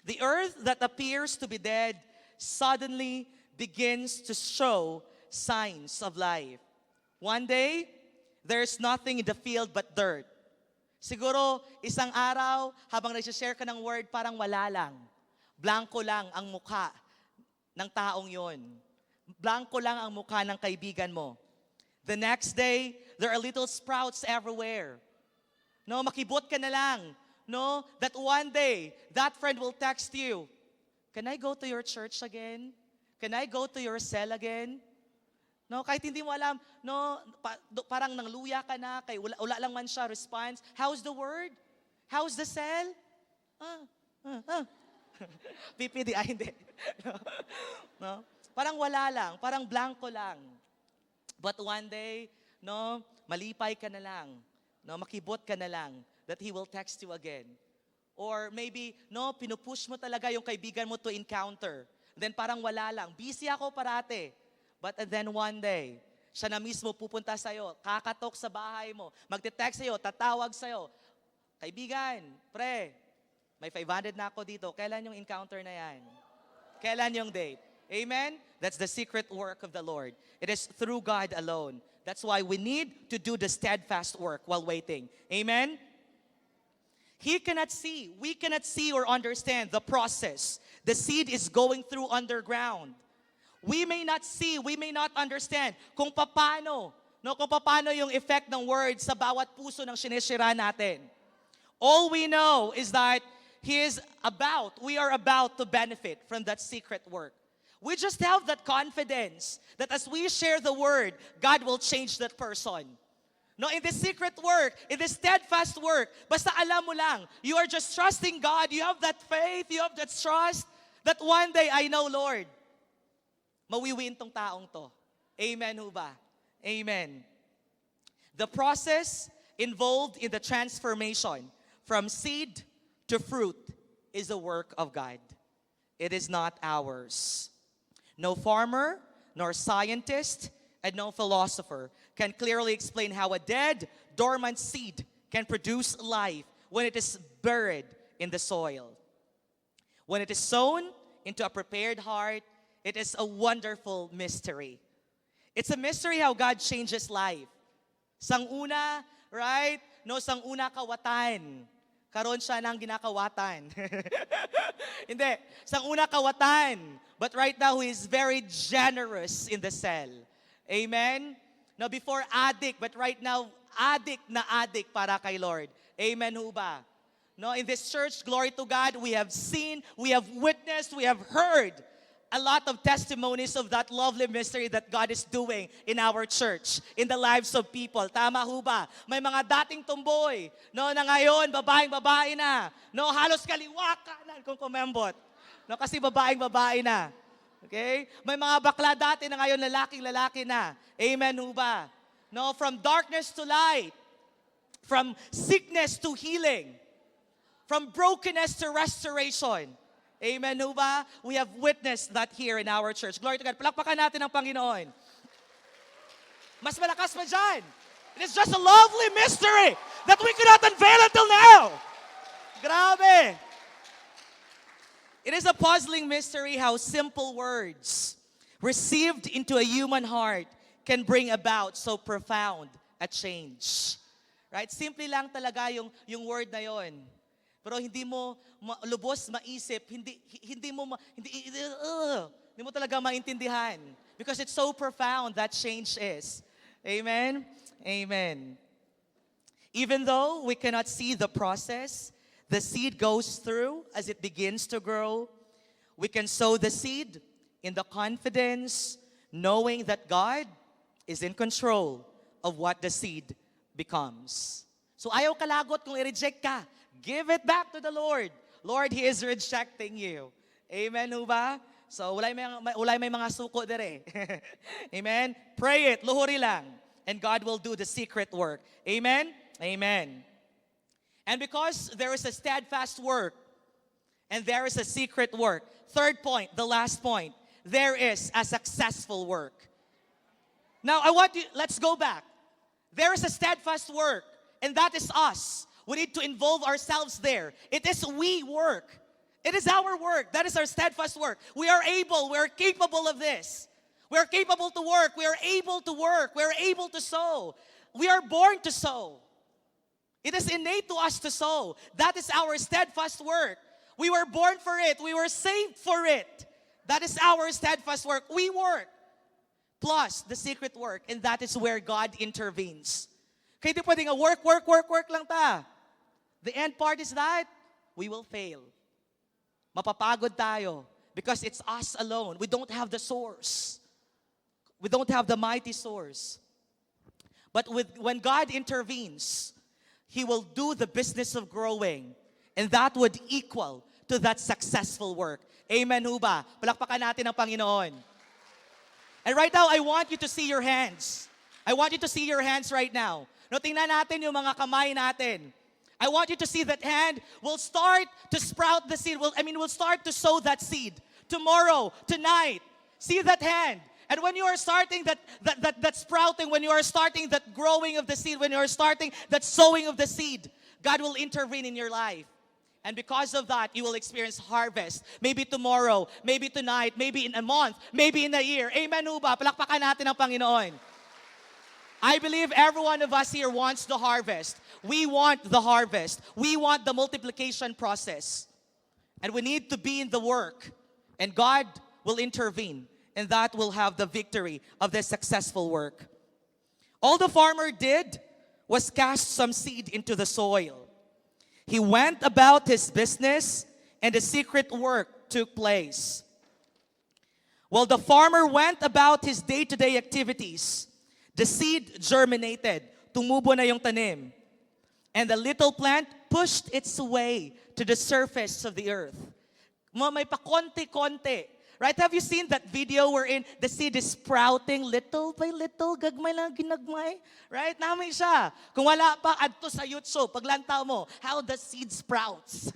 The earth that appears to be dead suddenly begins to show signs of life. One day, there's nothing in the field but dirt. Siguro, isang araw, habang nagsishare ka ng word, parang wala lang. Blanko lang ang mukha ng taong yon. Blanko lang ang mukha ng kaibigan mo. The next day, there are little sprouts everywhere. No, makibot ka na lang. No, that one day, that friend will text you, "Can I go to your church again? Can I go to your cell again?" No, kahit hindi mo alam, no, parang nangluya ka na, kay wala lang man siya response. How's the word? How's the cell? PPD, hindi. No? Parang wala lang, parang blanco lang. But one day, no, malipay ka na lang. No, makibot ka na lang that he will text you again. Or maybe, no, pinupush mo talaga yung kaibigan mo to encounter. Then parang wala lang. Busy ako parate. But then one day, siya na mismo pupunta sa'yo, kakatok sa bahay mo, magte-text sa'yo, tatawag sa'yo. Kaibigan, pre, may 500 na ako dito. Kailan yung encounter na yan? Kailan yung date? Amen? That's the secret work of the Lord. It is through God alone. That's why we need to do the steadfast work while waiting. Amen? He cannot see. We cannot see or understand the process. The seed is going through underground. We may not see, we may not understand kung paano yung effect ng word sa bawat puso ng sinishira natin. All we know is that we are about to benefit from that secret work. We just have that confidence that as we share the word, God will change that person. No, in this secret work, in this steadfast work, basta alam mo lang, you are just trusting God, you have that faith, you have that trust, that one day, I know, Lord, mawiwin tong taong to. Amen ho ba? Amen. The process involved in the transformation from seed to fruit is the work of God. It is not ours. No farmer, nor scientist, and no philosopher can clearly explain how a dead, dormant seed can produce life when it is buried in the soil. When it is sown into a prepared heart, it is a wonderful mystery. It's a mystery how God changes life. Sang una, right? No, sang una kawatan. Karon siya ng ginakawatan. Hindi, sang una kawatan. But right now, He is very generous in the cell. Amen? Now, before addict, but right now, addict na addict para kay Lord. Amen ho ba? No, in this church, glory to God, we have seen, we have witnessed, we have heard a lot of testimonies of that lovely mystery that God is doing in our church, in the lives of people. Tama ho ba? May mga dating tumboy, no, na ngayon, babaeng-babae na. No, halos kaliwa kanan kung kumembot. No, kasi babaeng-babae na. Okay? May mga bakla dati na ngayon lalaking-lalaki na. Amen ho ba? No, from darkness to light. From sickness to healing. From brokenness to restoration. Amen ho ba? We have witnessed that here in our church. Glory to God. Palakpakan natin ang Panginoon. Mas malakas pa dyan. It is just a lovely mystery that we could not unveil until now. Grabe. It is a puzzling mystery how simple words received into a human heart can bring about so profound a change. Right? Simple lang talaga yung word na yon. Pero hindi mo lubos maisip, hindi mo talaga maintindihan. Because it's so profound that change is. Amen? Amen. Even though we cannot see the process, the seed goes through as it begins to grow. We can sow the seed in the confidence, knowing that God is in control of what the seed becomes. So ayaw kalagot kung i-reject ka. Give it back to the Lord. Lord, He is rejecting you. Amen ho ba? So, ulay may mga suko dire. Amen? Pray it, luhuri lang. And God will do the secret work. Amen? Amen. And because there is a steadfast work, and there is a secret work. Third point, the last point. There is a successful work. Now, let's go back. There is a steadfast work, and that is us. We need to involve ourselves there. It is we work. It is our work. That is our steadfast work. We are capable of this. We are capable to work. We are able to work. We are able to sow. We are born to sow. It is innate to us to sow. That is our steadfast work. We were born for it. We were saved for it. That is our steadfast work. We work. Plus the secret work. And that is where God intervenes. Kaya di pwedeng work lang ta. The end part is that we will fail. Mapapagod tayo because it's us alone. We don't have the source. We don't have the mighty source. But when God intervenes, He will do the business of growing. And that would equal to that successful work. Amen ho ba? Palakpakan natin ang Panginoon. And right now, I want you to see your hands. I want you to see your hands right now. No, tingnan natin yung mga kamay natin. I want you to see that hand will start to sprout the seed. Will start to sow that seed. Tomorrow, tonight. See that hand. And when you are starting that sprouting, when you are starting that growing of the seed, when you are starting that sowing of the seed, God will intervene in your life. And because of that, you will experience harvest. Maybe tomorrow, maybe tonight, maybe in a month, maybe in a year. Amen ho ba? Palakpakan natin ang Panginoon. I believe every one of us here wants the harvest. We want the harvest. We want the multiplication process. And we need to be in the work. And God will intervene. And that will have the victory of this successful work. All the farmer did was cast some seed into the soil. He went about his business, and the secret work took place. While the farmer went about his day-to-day activities, the seed germinated. Tumubo na yung tanim. And the little plant pushed its way to the surface of the earth. May pakonti-konti. Right? Have you seen that video wherein the seed is sprouting little by little, gagmay lang ginagmay? Right? Namin siya. Kung wala pa, adto sa YouTube, paglantaw mo, how the seed sprouts.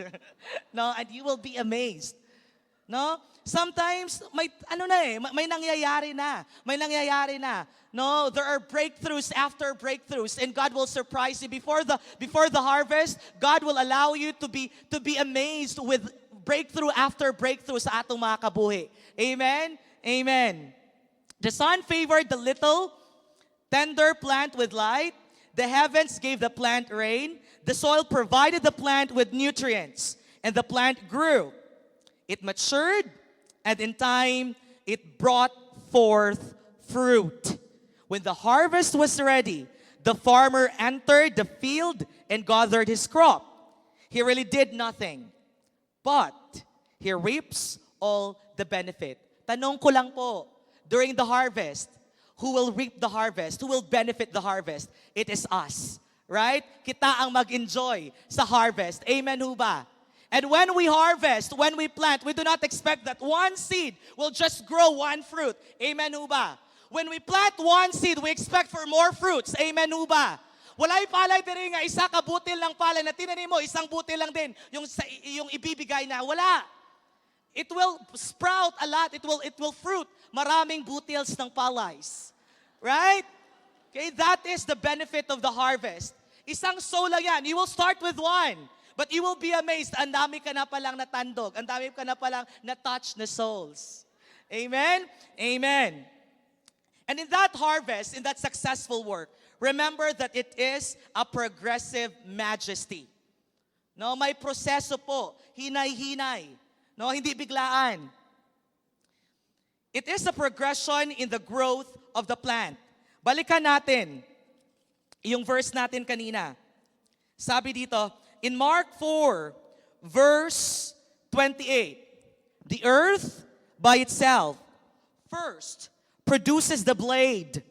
No? And you will be amazed. No? Sometimes, may nangyayari na. May nangyayari na. No, there are breakthroughs after breakthroughs, and God will surprise you. Before the harvest, God will allow you to be amazed with breakthrough after breakthrough sa atong mga kabuhi. Amen? Amen. The sun favored the little, tender plant with light. The heavens gave the plant rain. The soil provided the plant with nutrients. And the plant grew. It matured, and in time, it brought forth fruit. When the harvest was ready, the farmer entered the field and gathered his crop. He really did nothing. But he reaps all the benefit. Tanong ko lang po, during the harvest, who will reap the harvest? Who will benefit the harvest? It is us. Right? Kita ang mag-enjoy sa harvest. Amen ho ba? And when we harvest, when we plant, we do not expect that one seed will just grow one fruit. Amen ho ba? When we plant one seed, we expect for more fruits. Amen ho ba? Walay palay diri nga isa ka butil lang palay na tinanim mo, isang butil lang din yung ibibigay na. Wala. It will sprout a lot. It will fruit maraming butils ng palays. Right? Okay, that is the benefit of the harvest. Isang sow lang yan. You will start with one. But you will be amazed. Ang dami ka na palang natandog. Ang dami ka na palang na-touch na souls. Amen? Amen. And in that harvest, in that successful work, remember that it is a progressive majesty. No, may proseso po, hinay-hinay. No, hindi biglaan. It is a progression in the growth of the plant. Balikan natin yung verse natin kanina. Sabi dito, in Mark 4, verse 28, the earth by itself first produces the blade,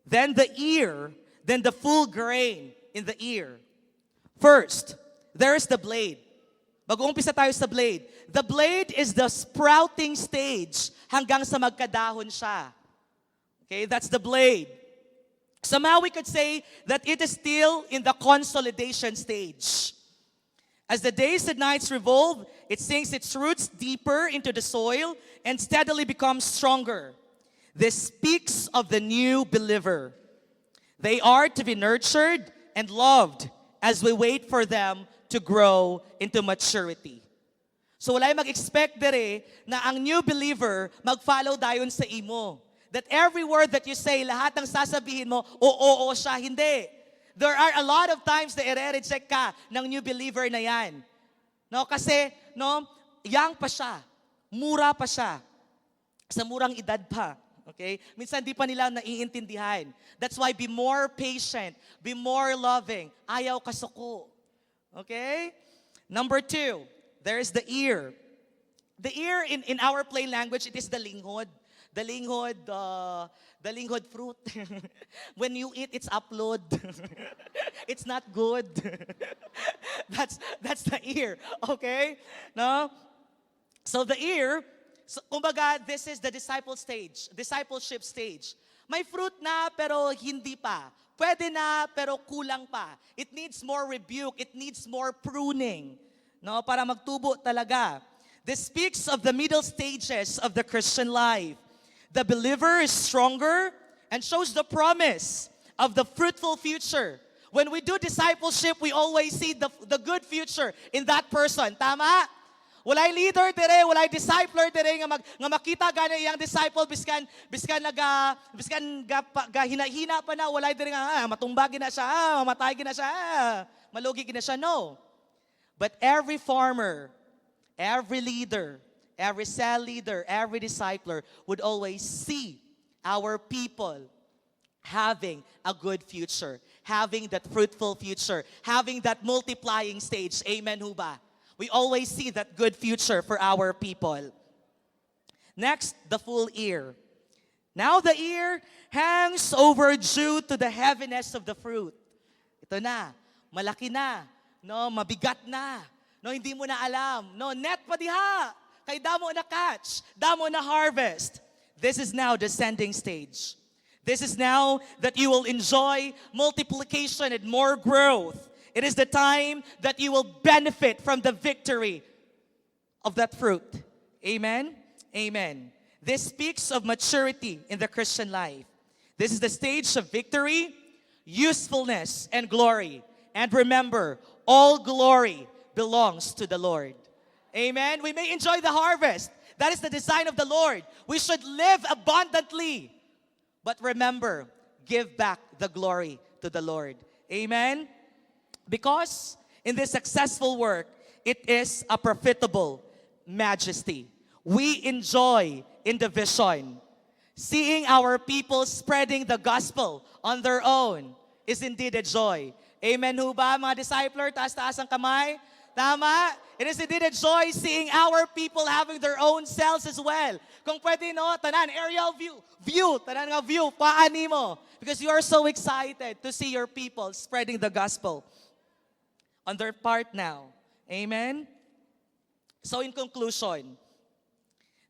then the ear, then the full grain in the ear. First, there is the blade. Mag-uumpisa tayo sa blade. The blade is the sprouting stage hanggang sa magkadahon siya. Okay, that's the blade. Somehow we could say that it is still in the consolidation stage. As the days and nights revolve, it sinks its roots deeper into the soil and steadily becomes stronger. This speaks of the new believer. They are to be nurtured and loved as we wait for them to grow into maturity. So wala mag-expect dere na ang new believer mag-follow dayon sa imo. That every word that you say, lahat ng sasabihin mo, oo siya, hindi. There are a lot of times na i-reject ka ng new believer na yan. No, kasi, young pa siya. Mura pa siya. Sa murang edad pa. Okay? Minsan di pa nila naiintindihan. That's why be more patient, be more loving. Ayaw kasuko. Okay? Number 2, there is the ear. The ear in our plain language, it is the linghod. The linghod fruit. When you eat, it's upload. It's not good. That's the ear, okay? No? So the ear, so, kumbaga, this is the discipleship stage. May fruit na pero hindi pa. Pwede na pero kulang pa. It needs more rebuke, it needs more pruning, no, para magtubo talaga. This speaks of the middle stages of the Christian life. The believer is stronger and shows the promise of the fruitful future. When we do discipleship, we always see the good future in that person. Tama? Walay leader dire, walay discipler dire nga makita gani iyang disciple biskan hina pa na, walay dire nga matumbagi na siya, mamatay gina siya, malugi gina siya. No. But every farmer, every leader, every cell leader, every discipler would always see our people having a good future, having that fruitful future, having that multiplying stage. Amen ho ba? We always see that good future for our people. Next, the full ear. Now the ear hangs over due to the heaviness of the fruit. Ito na, malaki na, no, mabigat na, no, hindi mo na alam, no, net pa diha, kay damo na catch, damo na harvest. This is now descending stage. This is now that you will enjoy multiplication and more growth. It is the time that you will benefit from the victory of that fruit. Amen? Amen. This speaks of maturity in the Christian life. This is the stage of victory, usefulness, and glory. And remember, all glory belongs to the Lord. Amen? We may enjoy the harvest. That is the design of the Lord. We should live abundantly. But remember, give back the glory to the Lord. Amen? Because in this successful work, it is a profitable majesty. We enjoy in the vision. Seeing our people spreading the gospel on their own is indeed a joy. Amen ho ba, mga discipler? Taas-taas ang kamay. Tama? It is indeed a joy seeing our people having their own cells as well. Kung pwede, no, tanan, aerial view, tanan nga view, paani mo. Because you are so excited to see your people spreading the gospel on their part now. Amen? So in conclusion,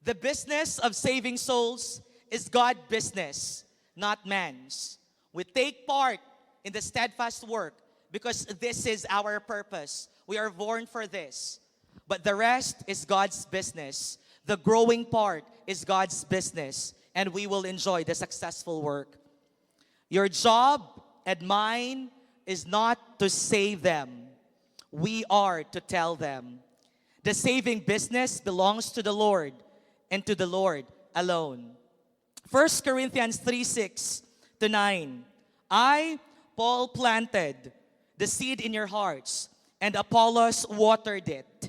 the business of saving souls is God's business, not man's. We take part in the steadfast work because this is our purpose. We are born for this. But the rest is God's business. The growing part is God's business, and we will enjoy the successful work. Your job and mine is not to save them. We are to tell them. The saving business belongs to the Lord and to the Lord alone. 1 Corinthians 3:6-9. I, Paul, planted the seed in your hearts, and Apollos watered it.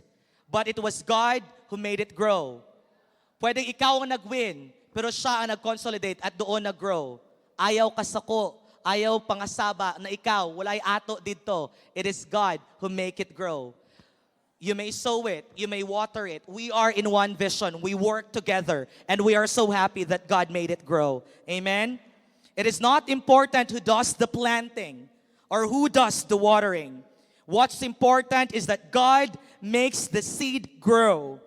But it was God who made it grow. Pwedeng ikaw ang nag-win, pero siya ang nag-consolidate at doon nag-grow. Ayaw kasako, ayaw pangasaba na ikaw, walay ato dito. It is God who make it grow. You may sow it, you may water it. We are in one vision. We work together, and we are so happy that God made it grow. Amen? It is not important who does the planting or who does the watering. What's important is that God makes the seed grow.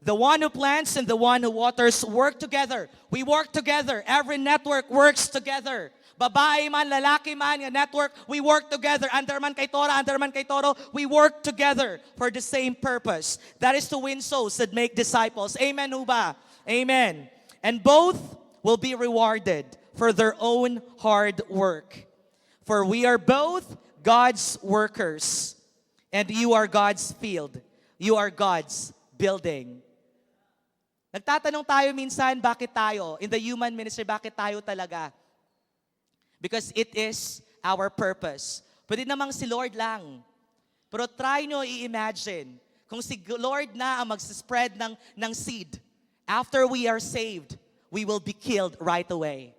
The one who plants and the one who waters work together. We work together. Every network works together. Babae man, lalaki man, yung network, we work together. Underman kay Tora, underman kay Toro, we work together for the same purpose. That is to win souls that make disciples. Amen, Uba. Amen. And both will be rewarded for their own hard work. For we are both God's workers, and you are God's field. You are God's building. Nagtatanong tayo minsan, bakit tayo? In the human ministry, bakit tayo talaga? Because it is our purpose. Pwede namang si Lord lang. Pero try nyo i-imagine, kung si Lord na ang mag-spread ng seed, after we are saved, we will be killed right away.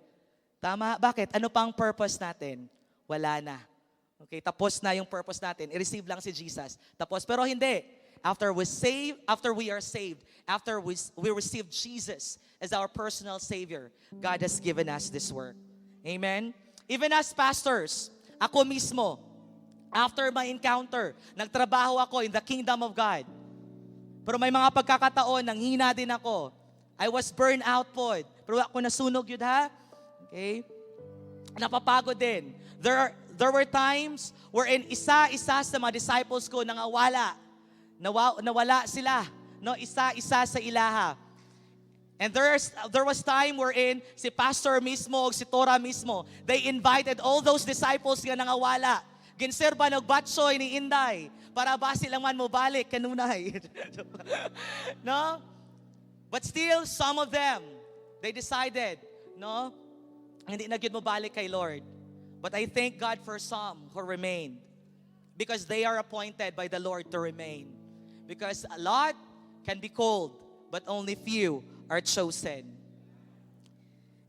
Tama? Bakit? Ano pang purpose natin? Wala na. Okay, tapos na yung purpose natin. I-receive lang si Jesus. Tapos, pero hindi. after we are saved, after we receive Jesus as our personal Savior, God has given us this work. Amen? Even as pastors, ako mismo, after my encounter, nagtrabaho ako in the kingdom of God. Pero may mga pagkakataon, nanghina din ako. I was burned out po. Pero ako nasunog yun ha. Okay? Napapagod din. There were times wherein isa-isa sa mga disciples ko nangawala. Nawala sila. No, isa-isa sa ilaha. And there was time wherein si pastor mismo, si Tora mismo, they invited all those disciples nga nangawala. Ginserba nagbatsoy ni Inday para ba silang man mo balik kanunay. No? But still, some of them, they decided, no, hindi na gyud mo balik kay Lord. But I thank God for some who remained because they are appointed by the Lord to remain. Because a lot can be called, but only few are chosen.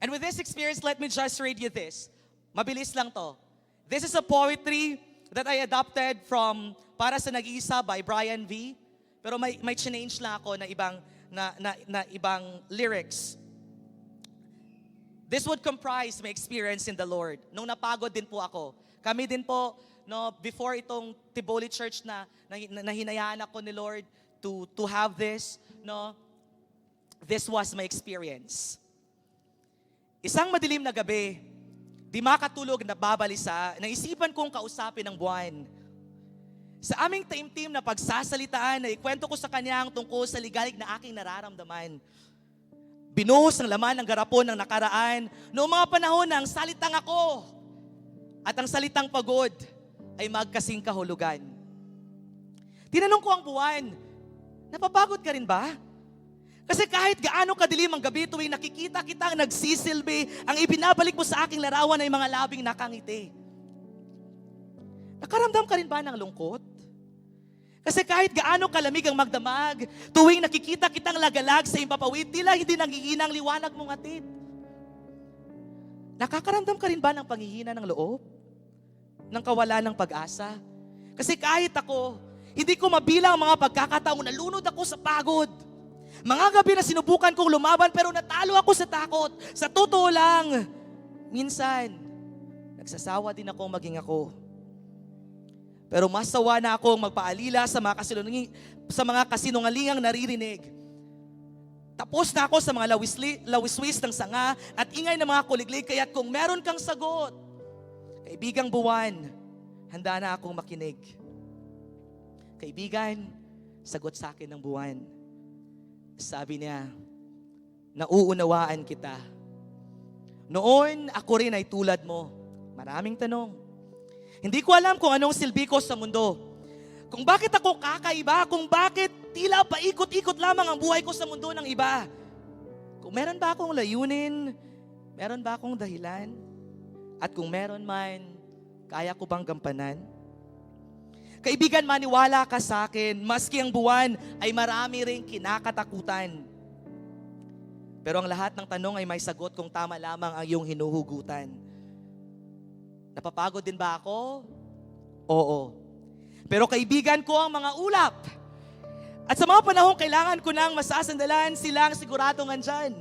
And with this experience, let me just read you this. Mabilis lang to. This is a poetry that I adopted from Para sa Nag-iisa by Brian V. Pero may change lang ako na ibang lyrics. This would comprise my experience in the Lord. Nung napagod din po ako. Kami din po, no, before itong Tiboli Church na hinayaan ako ni Lord to have this, no, this was my experience. Isang madilim na gabi, di makatulog na babalisa, naisipan kong kausapin ang buwan. Sa aming taimtim na pagsasalitaan, na ikwento ko sa kanya ang tungkol sa ligalig na aking nararamdaman. Binuhos ng laman ng garapon ng nakaraan noong mga panahon na ang salitang ako at ang salitang pagod ay magkasing kahulugan. Tinanong ko ang buwan, napapagod ka rin ba? Kasi kahit gaano kadilim ang gabi tuwing nakikita kita ang nagsisilbi, ang ibinabalik mo sa aking larawan ay mga labing nakangiti. Nakaramdam ka rin ba ng lungkot? Kasi kahit gaano kalamig ang magdamag, tuwing nakikita kitang lagalag sa impapawid, tila hindi nangihinang liwanag mong atid. Nakakaramdam ka rin ba ng panghihina ng loob? Ng kawalan ng pag-asa? Kasi kahit ako, hindi ko mabilang ang mga pagkakataon, nalunod ako sa pagod. Mga gabi na sinubukan kong lumaban pero natalo ako sa takot. Sa totoo lang, minsan, nagsasawa din akong maging ako. Pero mas sawa na akong magpaalila sa mga kasinungalingang naririnig. Tapos na ako sa mga lawiswis ng sanga at ingay ng mga kuliglig, kaya't kung meron kang sagot, kaibigang buwan, handa na akong makinig. Kaibigan, sagot sa akin ng buwan. Sabi niya, nauunawaan kita. Noon, ako rin ay tulad mo. Maraming tanong. Hindi ko alam kung anong silbi ko sa mundo. Kung bakit ako kakaiba, kung bakit tila paikot-ikot lamang ang buhay ko sa mundo ng iba. Kung meron ba akong layunin, meron ba akong dahilan? At kung meron man, kaya ko bang gampanan? Kaibigan, maniwala ka sa akin, maski ang buwan ay marami ring kinakatakutan. Pero ang lahat ng tanong ay may sagot kung tama lamang ang iyong hinuhugutan. Napapagod din ba ako? Oo. Pero kaibigan ko ang mga ulap. At sa mga panahong kailangan ko nang masasandalan, silang siguradong andyan.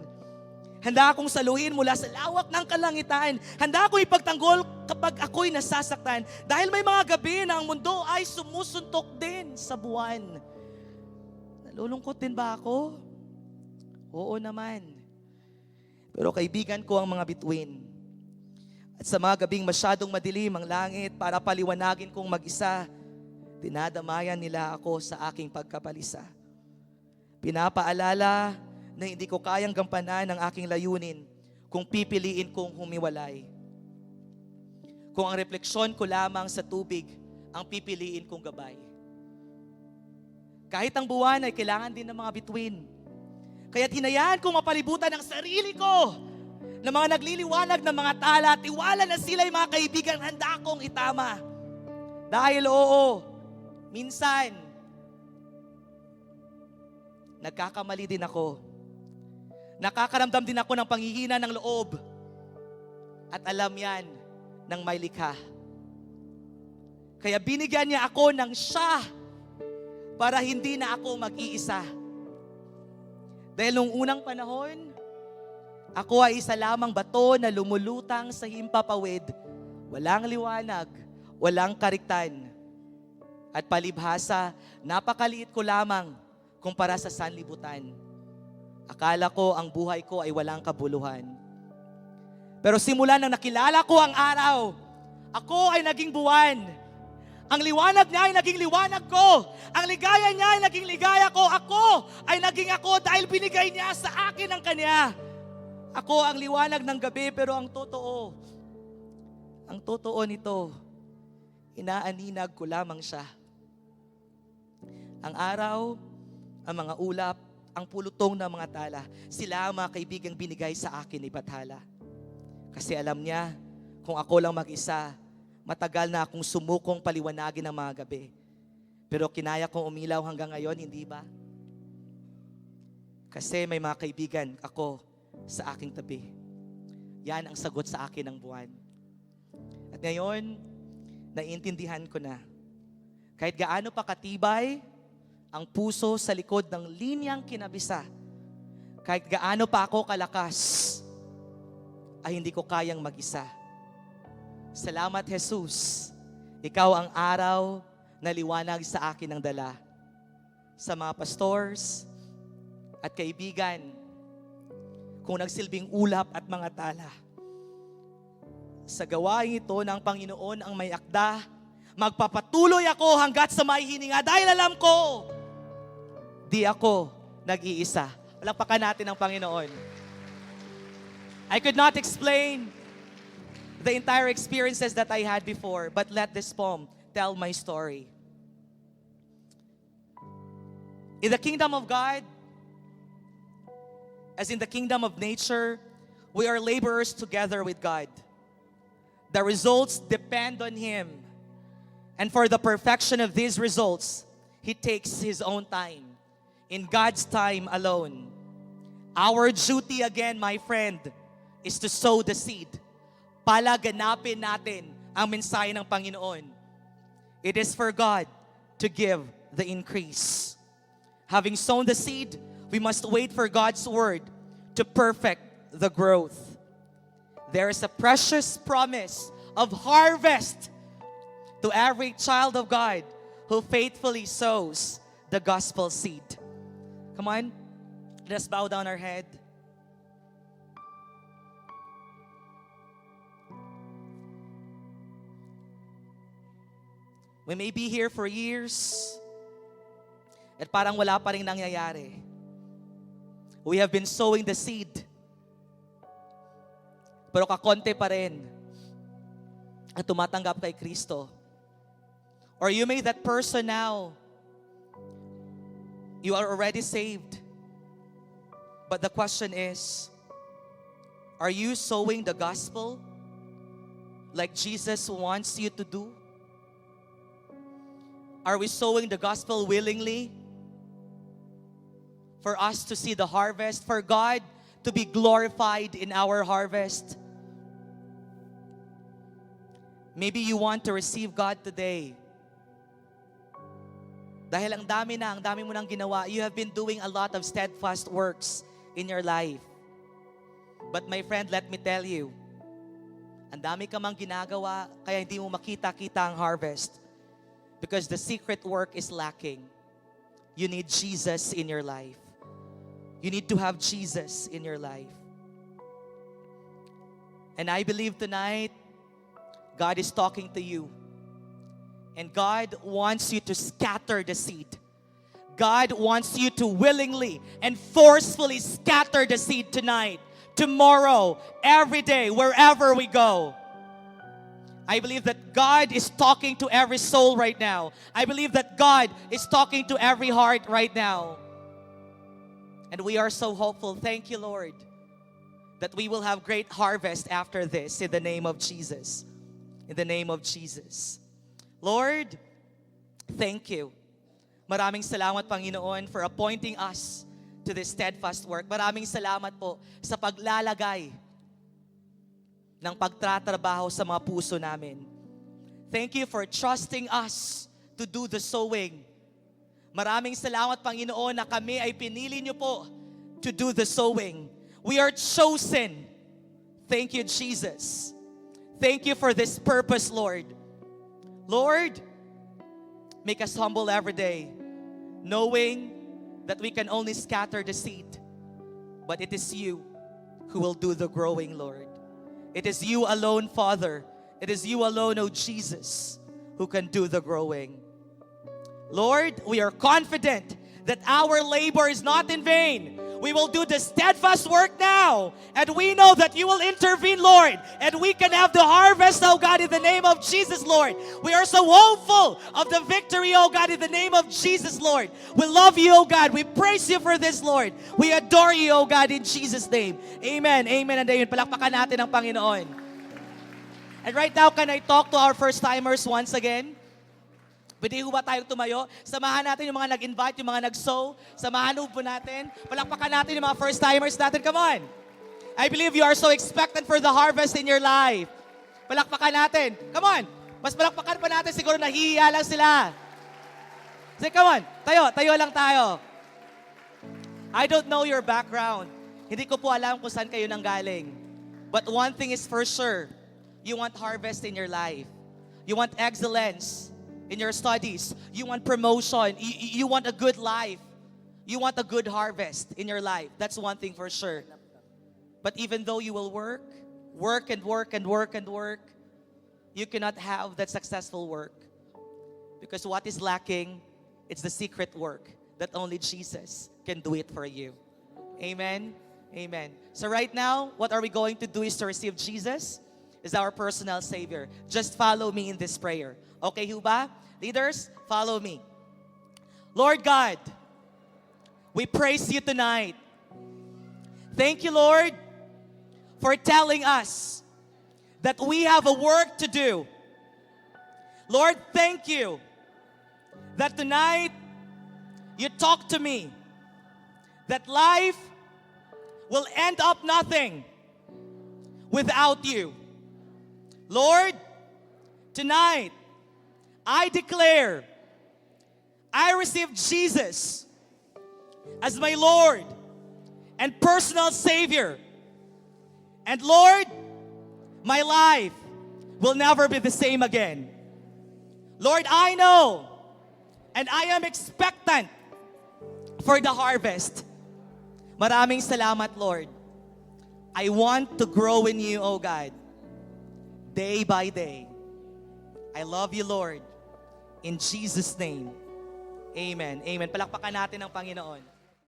Handa akong saluhin mula sa lawak ng kalangitan. Handa akong ipagtanggol kapag ako'y nasasaktan. Dahil may mga gabi na ang mundo ay sumusuntok din sa buwan. Nalulungkot din ba ako? Oo naman. Pero kaibigan ko ang mga bituin. At sa mga gabing masyadong madilim ang langit para paliwanagin kong mag-isa, dinadamayan nila ako sa aking pagkapalisa. Pinapaalala na hindi ko kayang gampanan ang aking layunin kung pipiliin kong humiwalay. Kung ang refleksyon ko lamang sa tubig ang pipiliin kong gabay. Kahit ang buwan ay kailangan din ng mga bituin. Kaya't hinayaan kong mapalibutan ang sarili ko ng mga nagliliwanag ng mga tala, tiwala na sila'y mga kaibigan, handa akong itama. Dahil oo, minsan, nagkakamali din ako. Nakakaramdam din ako ng panghihina ng loob. At alam yan ng may likha. Kaya binigyan niya ako ng siya para hindi na ako mag-iisa. Dahil nung unang panahon, ako ay isa lamang bato na lumulutang sa himpapawid, walang liwanag, walang kariktan. At palibhasa, napakaliit ko lamang kumpara sa sanlibutan. Akala ko ang buhay ko ay walang kabuluhan. Pero simula nang nakilala ko ang araw, ako ay naging buwan. Ang liwanag niya ay naging liwanag ko. Ang ligaya niya ay naging ligaya ko. Ako ay naging ako dahil binigay niya sa akin ang kanya. Ako ang liwanag ng gabi, pero ang totoo nito, inaaninag ko lamang siya. Ang araw, ang mga ulap, ang pulutong ng mga tala, sila ang mga kaibigang binigay sa akin ni Bathala. Kasi alam niya, kung ako lang mag-isa, matagal na akong sumukong paliwanagin ng mga gabi. Pero kinaya kong umilaw hanggang ngayon, hindi ba? Kasi may mga kaibigan ako sa aking tabi. Yan ang sagot sa akin ng buwan. At ngayon, naiintindihan ko na, kahit gaano pa katibay ang puso sa likod ng linyang kinabisa, kahit gaano pa ako kalakas, ay hindi ko kayang mag-isa. Salamat, Jesus. Ikaw ang araw na liwanag sa akin ng dala. Sa mga pastors at kaibigan, kung nagsilbing ulap at mga tala. Sa gawain ito ng Panginoon ang may akda, magpapatuloy ako hanggat sa may hininga dahil alam ko, di ako nag-iisa. Palakpakan natin ang Panginoon. I could not explain the entire experiences that I had before, but let this poem tell my story. In the kingdom of God, as in the kingdom of nature, we are laborers together with God. The results depend on Him. And for the perfection of these results, He takes His own time. In God's time alone. Our duty again, my friend, is to sow the seed. Palaganapin natin ang mensahe ng Panginoon. It is for God to give the increase. Having sown the seed, we must wait for God's word to perfect the growth. There is a precious promise of harvest to every child of God who faithfully sows the gospel seed. Come on, let's bow down our head. We may be here for years at parang wala pa rin nangyayari. We have been sowing the seed, pero kakonte pa rin at tumatanggap kay Kristo. Or you may that person now, you are already saved. But the question is, are you sowing the gospel like Jesus wants you to do? Are we sowing the gospel willingly? For us to see the harvest, for God to be glorified in our harvest. Maybe you want to receive God today. Dahil ang dami mo nang ginawa. You have been doing a lot of steadfast works in your life. But my friend, let me tell you, ang dami ka mang ginagawa, kaya hindi mo makita-kita ang harvest. Because the secret work is lacking. You need Jesus in your life. You need to have Jesus in your life. And I believe tonight, God is talking to you. And God wants you to scatter the seed. God wants you to willingly and forcefully scatter the seed tonight, tomorrow, every day, wherever we go. I believe that God is talking to every soul right now. I believe that God is talking to every heart right now. And we are so hopeful. Thank you, Lord, that we will have great harvest after this in the name of Jesus. In the name of Jesus. Lord, thank you. Maraming salamat, Panginoon, for appointing us to this steadfast work. Maraming salamat po sa paglalagay ng pagtatrabaho sa mga puso namin. Thank you for trusting us to do the sowing. Maraming salamat, Panginoon, na kami ay pinili niyo po to do the sowing. We are chosen. Thank you, Jesus. Thank you for this purpose, Lord. Lord, make us humble every day, knowing that we can only scatter the seed, but it is you who will do the growing, Lord. It is you alone, Father. It is you alone, O Jesus, who can do the growing. Lord, we are confident that our labor is not in vain. We will do the steadfast work now, and we know that you will intervene, Lord, and we can have the harvest, oh God, in the name of Jesus, Lord. We are so hopeful of the victory, oh God, in the name of Jesus, Lord. We love you, oh God. We praise you for this, Lord. We adore you, oh God, in Jesus' name. Amen, amen, and amen. Palakpakan natin ang Panginoon. And right now, can I talk to our first-timers once again? Pwede ho ba tayong tumayo? Samahan natin yung mga nag-invite, yung mga nag-sow. Samahan ho po natin. Palakpakan natin yung mga first-timers natin. Come on. I believe you are so expectant for the harvest in your life. Palakpakan natin. Come on. Mas palakpakan pa natin. Siguro nahihiya lang sila. Sige, come on. Tayo lang tayo. I don't know your background. Hindi ko po alam kung saan kayo nanggaling. But one thing is for sure. You want harvest in your life. You want excellence in your studies. You want promotion. You want a good life. You want a good harvest in your life. That's one thing for sure. But even though you will work, you cannot have that successful work. Because what is lacking, it's the secret work that only Jesus can do it for you. Amen? Amen. So right now, what are we going to do is to receive Jesus as our personal Savior. Just follow me in this prayer. Okay, Huba? Leaders, follow me. Lord God, we praise you tonight. Thank you, Lord, for telling us that we have a work to do. Lord, thank you that tonight you talk to me that life will end up nothing without you. Lord, tonight, I declare I receive Jesus as my Lord and personal Savior. And Lord, my life will never be the same again. Lord, I know and I am expectant for the harvest. Maraming salamat, Lord. I want to grow in you, oh God, day by day. I love you, Lord. In Jesus' name, amen. Amen. Palakpakan natin ang Panginoon.